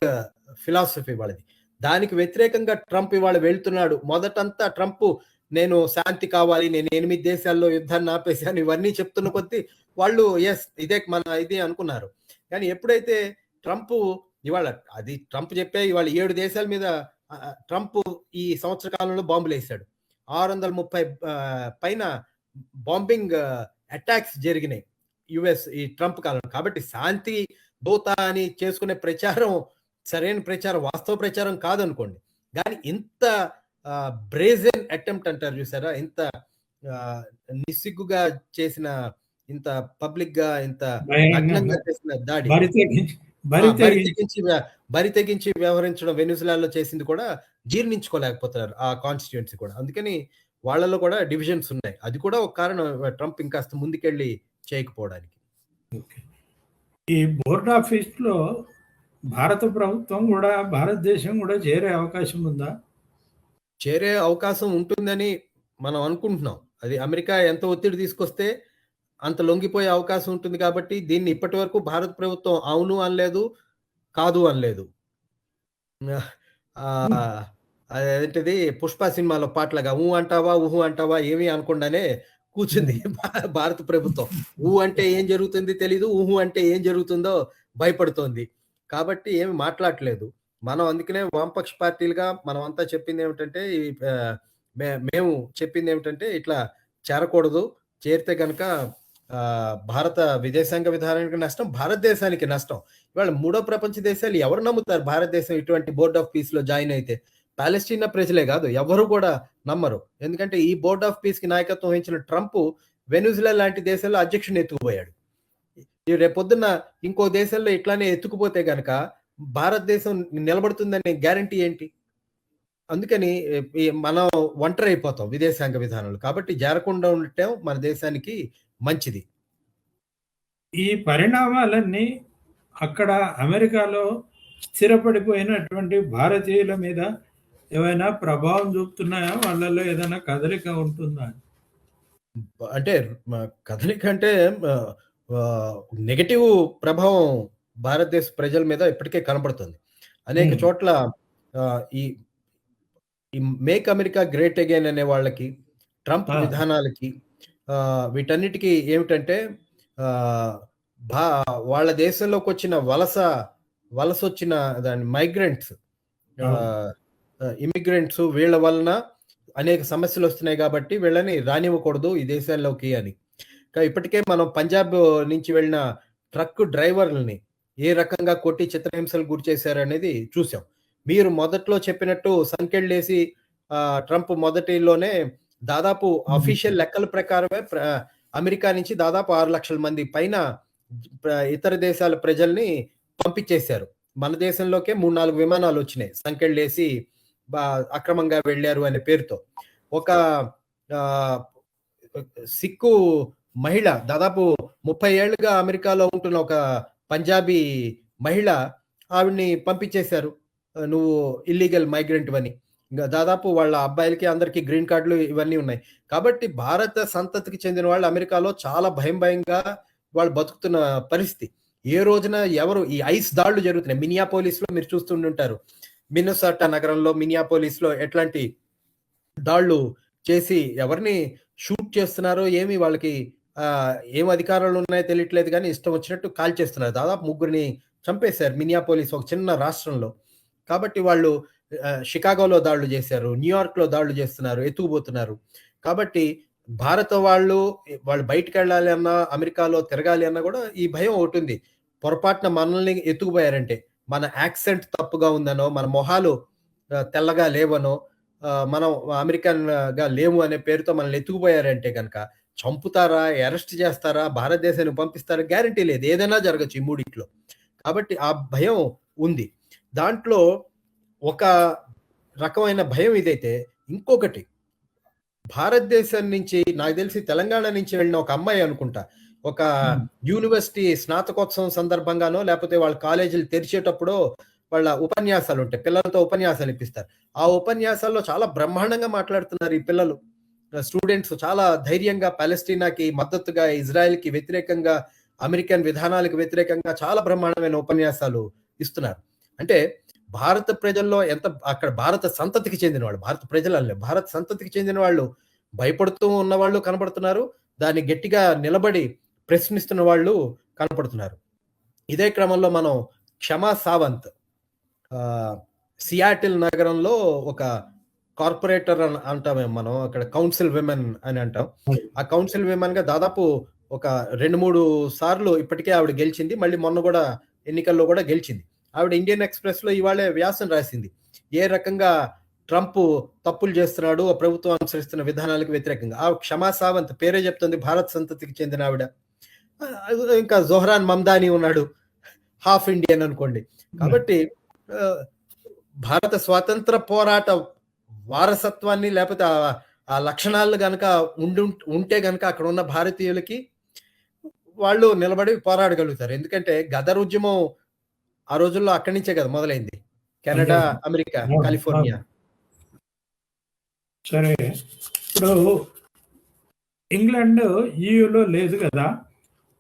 ఫిలాసఫీ వాళ్ళది. దానికి వ్యతిరేకంగా ట్రంప్ ఇవాళ వెళ్తున్నాడు. మొదటంతా ట్రంప్ నేను శాంతి కావాలి, నేను 8 దేశాల్లో యుద్ధాన్ని ఆపేశాను, ఇవన్నీ చెప్తున్న కొద్దీ వాళ్ళు ఇదే మన ఇది అనుకున్నారు. కానీ ఎప్పుడైతే ట్రంప్ ఇవాళ ట్రంప్ చెప్పే ఇవాళ 7 దేశాల మీద ట్రంప్ ఈ సంవత్సర కాలంలో బాంబులు వేశాడు. 630 పైన బాంబింగ్ అటాక్స్ జరిగినాయి యుఎస్ ఈ ట్రంప్ కాలంలో. కాబట్టి శాంతి దూత అని చేసుకునే ప్రచారం సరైన ప్రచారం, వాస్తవ ప్రచారం కాదనుకోండి. కానీ ఇంత బ్రేజన్ అటెంప్ట్ అంటారు చూసారా, ఇంత నిస్సిగ్గుగా చేసిన, ఇంత పబ్లిక్ గా, ఇంత నగ్నంగా చేసిన దాడి, బరి తెగించి వ్యవహరించడం వెనిజులాలో చేసింది కూడా జీర్ణించుకోలేకపోతున్నారు ఆ కాన్స్టిట్యుయెన్సీ కూడా. అందుకని వాళ్ళలో కూడా డివిజన్స్ ఉన్నాయి. అది కూడా ఒక కారణం ట్రంప్ ఇంకాస్త ముందుకెళ్ళి చేయకపోవడానికి. ఈ బోర్డ్ ఆఫీస్ లో భారత ప్రభుత్వం కూడా, భారతదేశం కూడా చేరే అవకాశం ఉందా? చేరే అవకాశం ఉంటుందని మనం అనుకుంటున్నాం. అది అమెరికా ఎంత ఒత్తిడి తీసుకొస్తే అంత లొంగిపోయే అవకాశం ఉంటుంది. కాబట్టి దీన్ని ఇప్పటి వరకు భారత ప్రభుత్వం అవును అనలేదు, కాదు అనలేదు. ఆహ్, అదేంటిది 'పుష్ప' సినిమాలో పాటలాగా అంటావా, అంటావా ఏమి అనకుండానే కూర్చుంది హ్మ్. భారత ప్రభుత్వం. అంటే ఏం జరుగుతుంది తెలీదు. అంటే ఏం జరుగుతుందో భయపడుతోంది. కాబట్టి ఏమి మాట్లాడట్లేదు. మనం అందుకనే వామపక్ష పార్టీలుగా మనమంతా చెప్పిందేమిటంటే ఈ మేము చెప్పిందేమిటంటే ఇట్లా చేరకూడదు. చేరితే గనక భారత విదేశాంగ విధానానికి నష్టం, భారతదేశానికి నష్టం. ఇవాళ మూడో ప్రపంచ దేశాలు ఎవరు నమ్ముతారు భారతదేశం ఇటువంటి బోర్డ్ ఆఫ్ పీస్‌లో జాయిన్ అయితే? పాలెస్టీనా ప్రజలే గాదు. ఎవ్వరు గూడా నమ్మరు. ఎందుకంటే ఈ బోర్డ్ ఆఫ్ పీస్‌కి నాయకత్వం వహించిన ట్రంప్ వెనిజులా లాంటి దేశాల్లో అధ్యక్షుడిని ఎత్తుకుపోయాడు. రేపొద్దున్న ఇంకో దేశంలో ఇట్లానే ఎత్తుకుపోతే గనక భారతదేశం నిలబడుతుందనే గ్యారంటీ ఏంటి? అందుకని మనం ఒంటరైపోతాం విదేశాంగ విధానంలో. కాబట్టి జారకుండా ఉండటం మన దేశానికి మంచిది. ఈ పరిణామాలన్నీ అక్కడ అమెరికాలో స్థిరపడిపోయినటువంటి భారతీయుల మీద ఏమైనా ప్రభావం చూపుతున్నాయా? వాళ్ళలో ఏదైనా కదలిక ఉంటుందా? అంటే కదలిక అంటే ఆహ్, ఆహ్, నెగెటివ్ ప్రభావం భారతదేశ ప్రజల మీద ఇప్పటికే కనపడుతుంది. అనేక హ్మ్. చోట్ల ఈ ఈ మేక్ అమెరికా గ్రేట్ అగైన్ అనే వాళ్ళకి, ట్రంప్ ఆ! విధానాలకి వీటన్నిటికి ఏమిటంటే ఆహ్, భా వాళ్ళ దేశంలోకొచ్చిన వలసొచ్చిన దాన్ని మైగ్రెంట్స్ అవును. ఆహ్, ఇమిగ్రెంట్స్ వీళ్ళ వలన అనేక సమస్యలొస్తున్నాయి గాబట్టి వీళ్ళని రానివ్వకూడదు ఈ దేశాల్లోకి అని. ఇప్పటికే మనం పంజాబ్ నుంచి వెళ్ళిన ట్రక్ డ్రైవర్లని ఏ రకంగా కొట్టి చిత్రహింసలకు గురిచేశారనేది చూసాం. మీరు మొదట్లో చెప్పినట్టు సంకెళ్ళేసి ట్రంప్ మొదటిలోనే దాదాపు హ్మ్. అఫీషియల్ లెక్కల ప్రకారమే అమెరికా నుంచి దాదాపు 6,00,000 మంది పైన ఇతర దేశాల ప్రజల్ని పంపించేశారు. మన దేశంలోకే 3, 4 విమానాలొచ్చినాయి. సంకెళ్ళేసి బా అక్రమంగా వెళ్లారు అనే పేరుతో. ఒక ఆహ్, సిక్కు మహిళ దాదాపు 30 ఏళ్లుగా అమెరికాలో ఉంటున్న ఒక పంజాబీ మహిళ ఆవిడని పంపించేశారు. నువ్వు ఇల్లీగల్ మైగ్రెంట్‌వని. దాదాపు వాళ్ళ అబ్బాయిలకి అందరికి గ్రీన్ కార్డ్‌లు ఇవన్నీ ఉన్నాయి. కాబట్టి భారత సంతతికి చెందిన వాళ్ళు అమెరికాలో చాలా భయంగా వాళ్ళు బతుకుతున్న పరిస్థితి. ఏ రోజున ఎవరు ఈ ఐస్ దాడులు జరుగుతున్నాయి. మినియాపోలిస్‌లో మీరు చూస్తుండుంటారు. మిన్నసోటా నగరంలో మినియాపోలిస్‌లో ఎట్లాంటి దాళ్ళు చేసి ఎవరిని షూట్ చేస్తున్నారో ఏమి వాళ్ళకి ఏం అధికారాలు ఉన్నాయో తెలియట్లేదు గానీ ఇష్టం వచ్చినట్టు కాల్చేస్తున్నారు. దాదాపు ముగ్గురిని చంపేశారు మినియాపోలిస్ ఒక చిన్న రాష్ట్రంలో. కాబట్టి వాళ్ళు షికాగోలో దాడులు చేశారు. న్యూయార్క్‌లో దాడులు చేస్తున్నారు. ఎత్తుకుపోతున్నారు. కాబట్టి భారత వాళ్ళు బయటికెళ్ళాలి అన్నా, అమెరికాలో తిరగాలి అన్నా గూడా ఈ భయం ఒకటుంది. పొరపాటున మనల్ని ఎత్తుకుపోయారంటే, మన యాక్సెంట్ తప్పుగా ఉందనో, మన మొహాలు తెల్లగా లేవనో, మనం అమెరికన్‌గా లేము అనే పేరుతో మనల్ని ఎత్తుకుపోయారంటే గనక చంపుతారా? అరెస్ట్ చేస్తారా? భారతదేశానికి పంపిస్తారా? గ్యారంటీ లేదు. ఏదైనా జరగొచ్చు ఈ మూడిట్లో. కాబట్టి ఆ భయం ఉంది. దాంట్లో ఒక రకమైన భయం ఇదైతే, ఇంకొకటి భారతదేశం నుంచి నాకు తెలిసి తెలంగాణ నుంచి వెళ్ళిన ఒక అమ్మాయి అనుకుంటా. ఒక హ్మ్. యూనివర్సిటీ స్నాతకోత్సవం సందర్భంగానో, లేపోతే వాళ్ళ కాలేజీలు తెరిచేటప్పుడో వాళ్ళ ఉపన్యాసాలుంటాయి. పిల్లలతో ఉపన్యాసాలు ఇప్పిస్తారు. ఆ ఉపన్యాసాల్లో చాలా బ్రహ్మాండంగా మాట్లాడుతున్నారు ఈ పిల్లలు. స్టూడెంట్స్ చాలా ధైర్యంగా పాలెస్టీనాకి మద్దతుగా, ఇజ్రాయెల్‌కి వ్యతిరేకంగా, అమెరికన్ విధానాలకు వ్యతిరేకంగా చాలా బ్రహ్మాండమైన ఉపన్యాసాలు ఇస్తున్నారు. అంటే భారత ప్రజల్లో అక్కడ భారత సంతతికి చెందిన వాళ్ళు, భారత ప్రజలనలే, భారత సంతతికి చెందిన వాళ్ళు భయపడుతూ ఉన్నవాళ్ళు కనపడుతున్నారు. దాన్ని గట్టిగా నిలబడి ప్రశ్నిస్తున్న వాళ్ళు కనపడుతున్నారు. ఇదే క్రమంలో మనం క్షమా సావంత్ ఆహ్, సియాటిల్ నగరంలో ఒక కార్పొరేటర్ అంటామేమో మనం. అక్కడ కౌన్సిల్ విమెన్ అని అంటాం. అవును. ఆ కౌన్సిల్ విమెన్‌గా దాదాపు ఒక 2, 3 సార్లు ఇప్పటికే ఆవిడ గెలిచింది. మళ్ళీ మొన్న గూడా ఎన్నికల్లో గూడా గెలిచింది. ఆవిడ ఇండియన్ ఎక్స్‌ప్రెస్‌లో ఇవాళే వ్యాసం రాసింది. ఏ రకంగా ట్రంప్ తప్పులు చేస్తున్నాడు, ఆ ప్రభుత్వం అనుసరిస్తున్న విధానాలకు వ్యతిరేకంగా. ఆ క్షమా సావంత్ పేరే చెప్తుంది భారత్ సంతతికి చెందిన ఆవిడ. ఇంకా జోహ్రాన్ మమ్దాని ఉన్నాడు. హాఫ్ ఇండియన్ అనుకోండి. హ్మ్. కాబట్టి ఆహ్, భారత స్వాతంత్ర పోరాట వారసత్వాన్ని లేపోతే ఆ లక్షణాలు గనక ఉంటే గనక అక్కడున్న భారతీయులకి వాళ్ళు నిలబడి పోరాడగలుగుతారు. ఎందుకంటే గదర్ ఉద్యమం ఆ రోజుల్లో అక్కడి నుంచే కదా మొదలైంది. అదే. కెనడా, అమెరికా, అవును. అవును. కాలిఫోర్నియా. సరే. ఇప్పుడు ఇంగ్లాండ్ ఈయూలో లేదు గదా!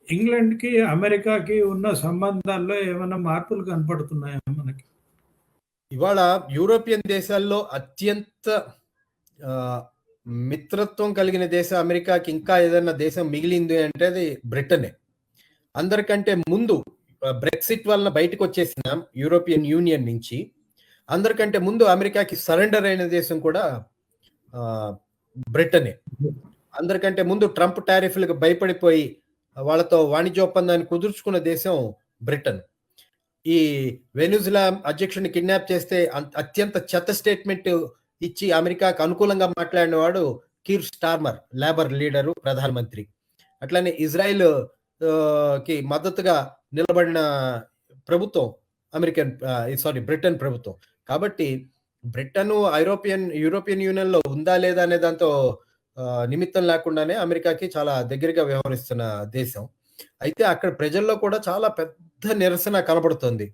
ఇంగ్లాండ్‌కి, అమెరికాకి ఉన్న సంబంధాల్లో ఏమైనా మార్పులు కనపడుతున్నాయా మనకి? ఇవాళ యూరోపియన్ దేశాల్లో అత్యంత ఆహ్, మిత్రత్వం కలిగిన దేశం అమెరికాకి ఇంకా ఏదన్నా దేశం మిగిలింది అంటే అది బ్రిటనే. అందరికంటే ముందు బ్రెక్సిట్ వలన బయటకొచ్చేసిన యూరోపియన్ యూనియన్ నుంచి అందరికంటే ముందు అమెరికాకి సరెండర్ అయిన దేశం కూడా ఆహ్, బ్రిటనే. అందరికంటే ముందు ట్రంప్ టారిఫ్‌లకు భయపడిపోయి వాళ్ళతో వాణిజ్య ఒప్పందాన్ని కుదుర్చుకున్న దేశం బ్రిటన్. ఈ వెనిజులా అధ్యక్షుడిని కిడ్నాప్ చేస్తే అత్యంత చెత్త స్టేట్మెంట్ ఇచ్చి అమెరికాకు అనుకూలంగా మాట్లాడిన వాడు కీర్ స్టార్మర్, లేబర్ లీడరు, ప్రధానమంత్రి. అట్లనే ఇజ్రాయెల్ కి మద్దతుగా నిలబడిన ప్రభుత్వం బ్రిటన్ ప్రభుత్వం. కాబట్టి బ్రిటను యూరోపియన్ యూనియన్‌లో ఉందా లేదా అనే దాంతో నిమిత్తం లేకుండానే అమెరికాకి చాలా దగ్గరగా వ్యవహరిస్తున్న దేశం. అయితే అక్కడ ప్రజల్లో కూడా చాలా పెద్ద నిరసన కనబడుతుంది.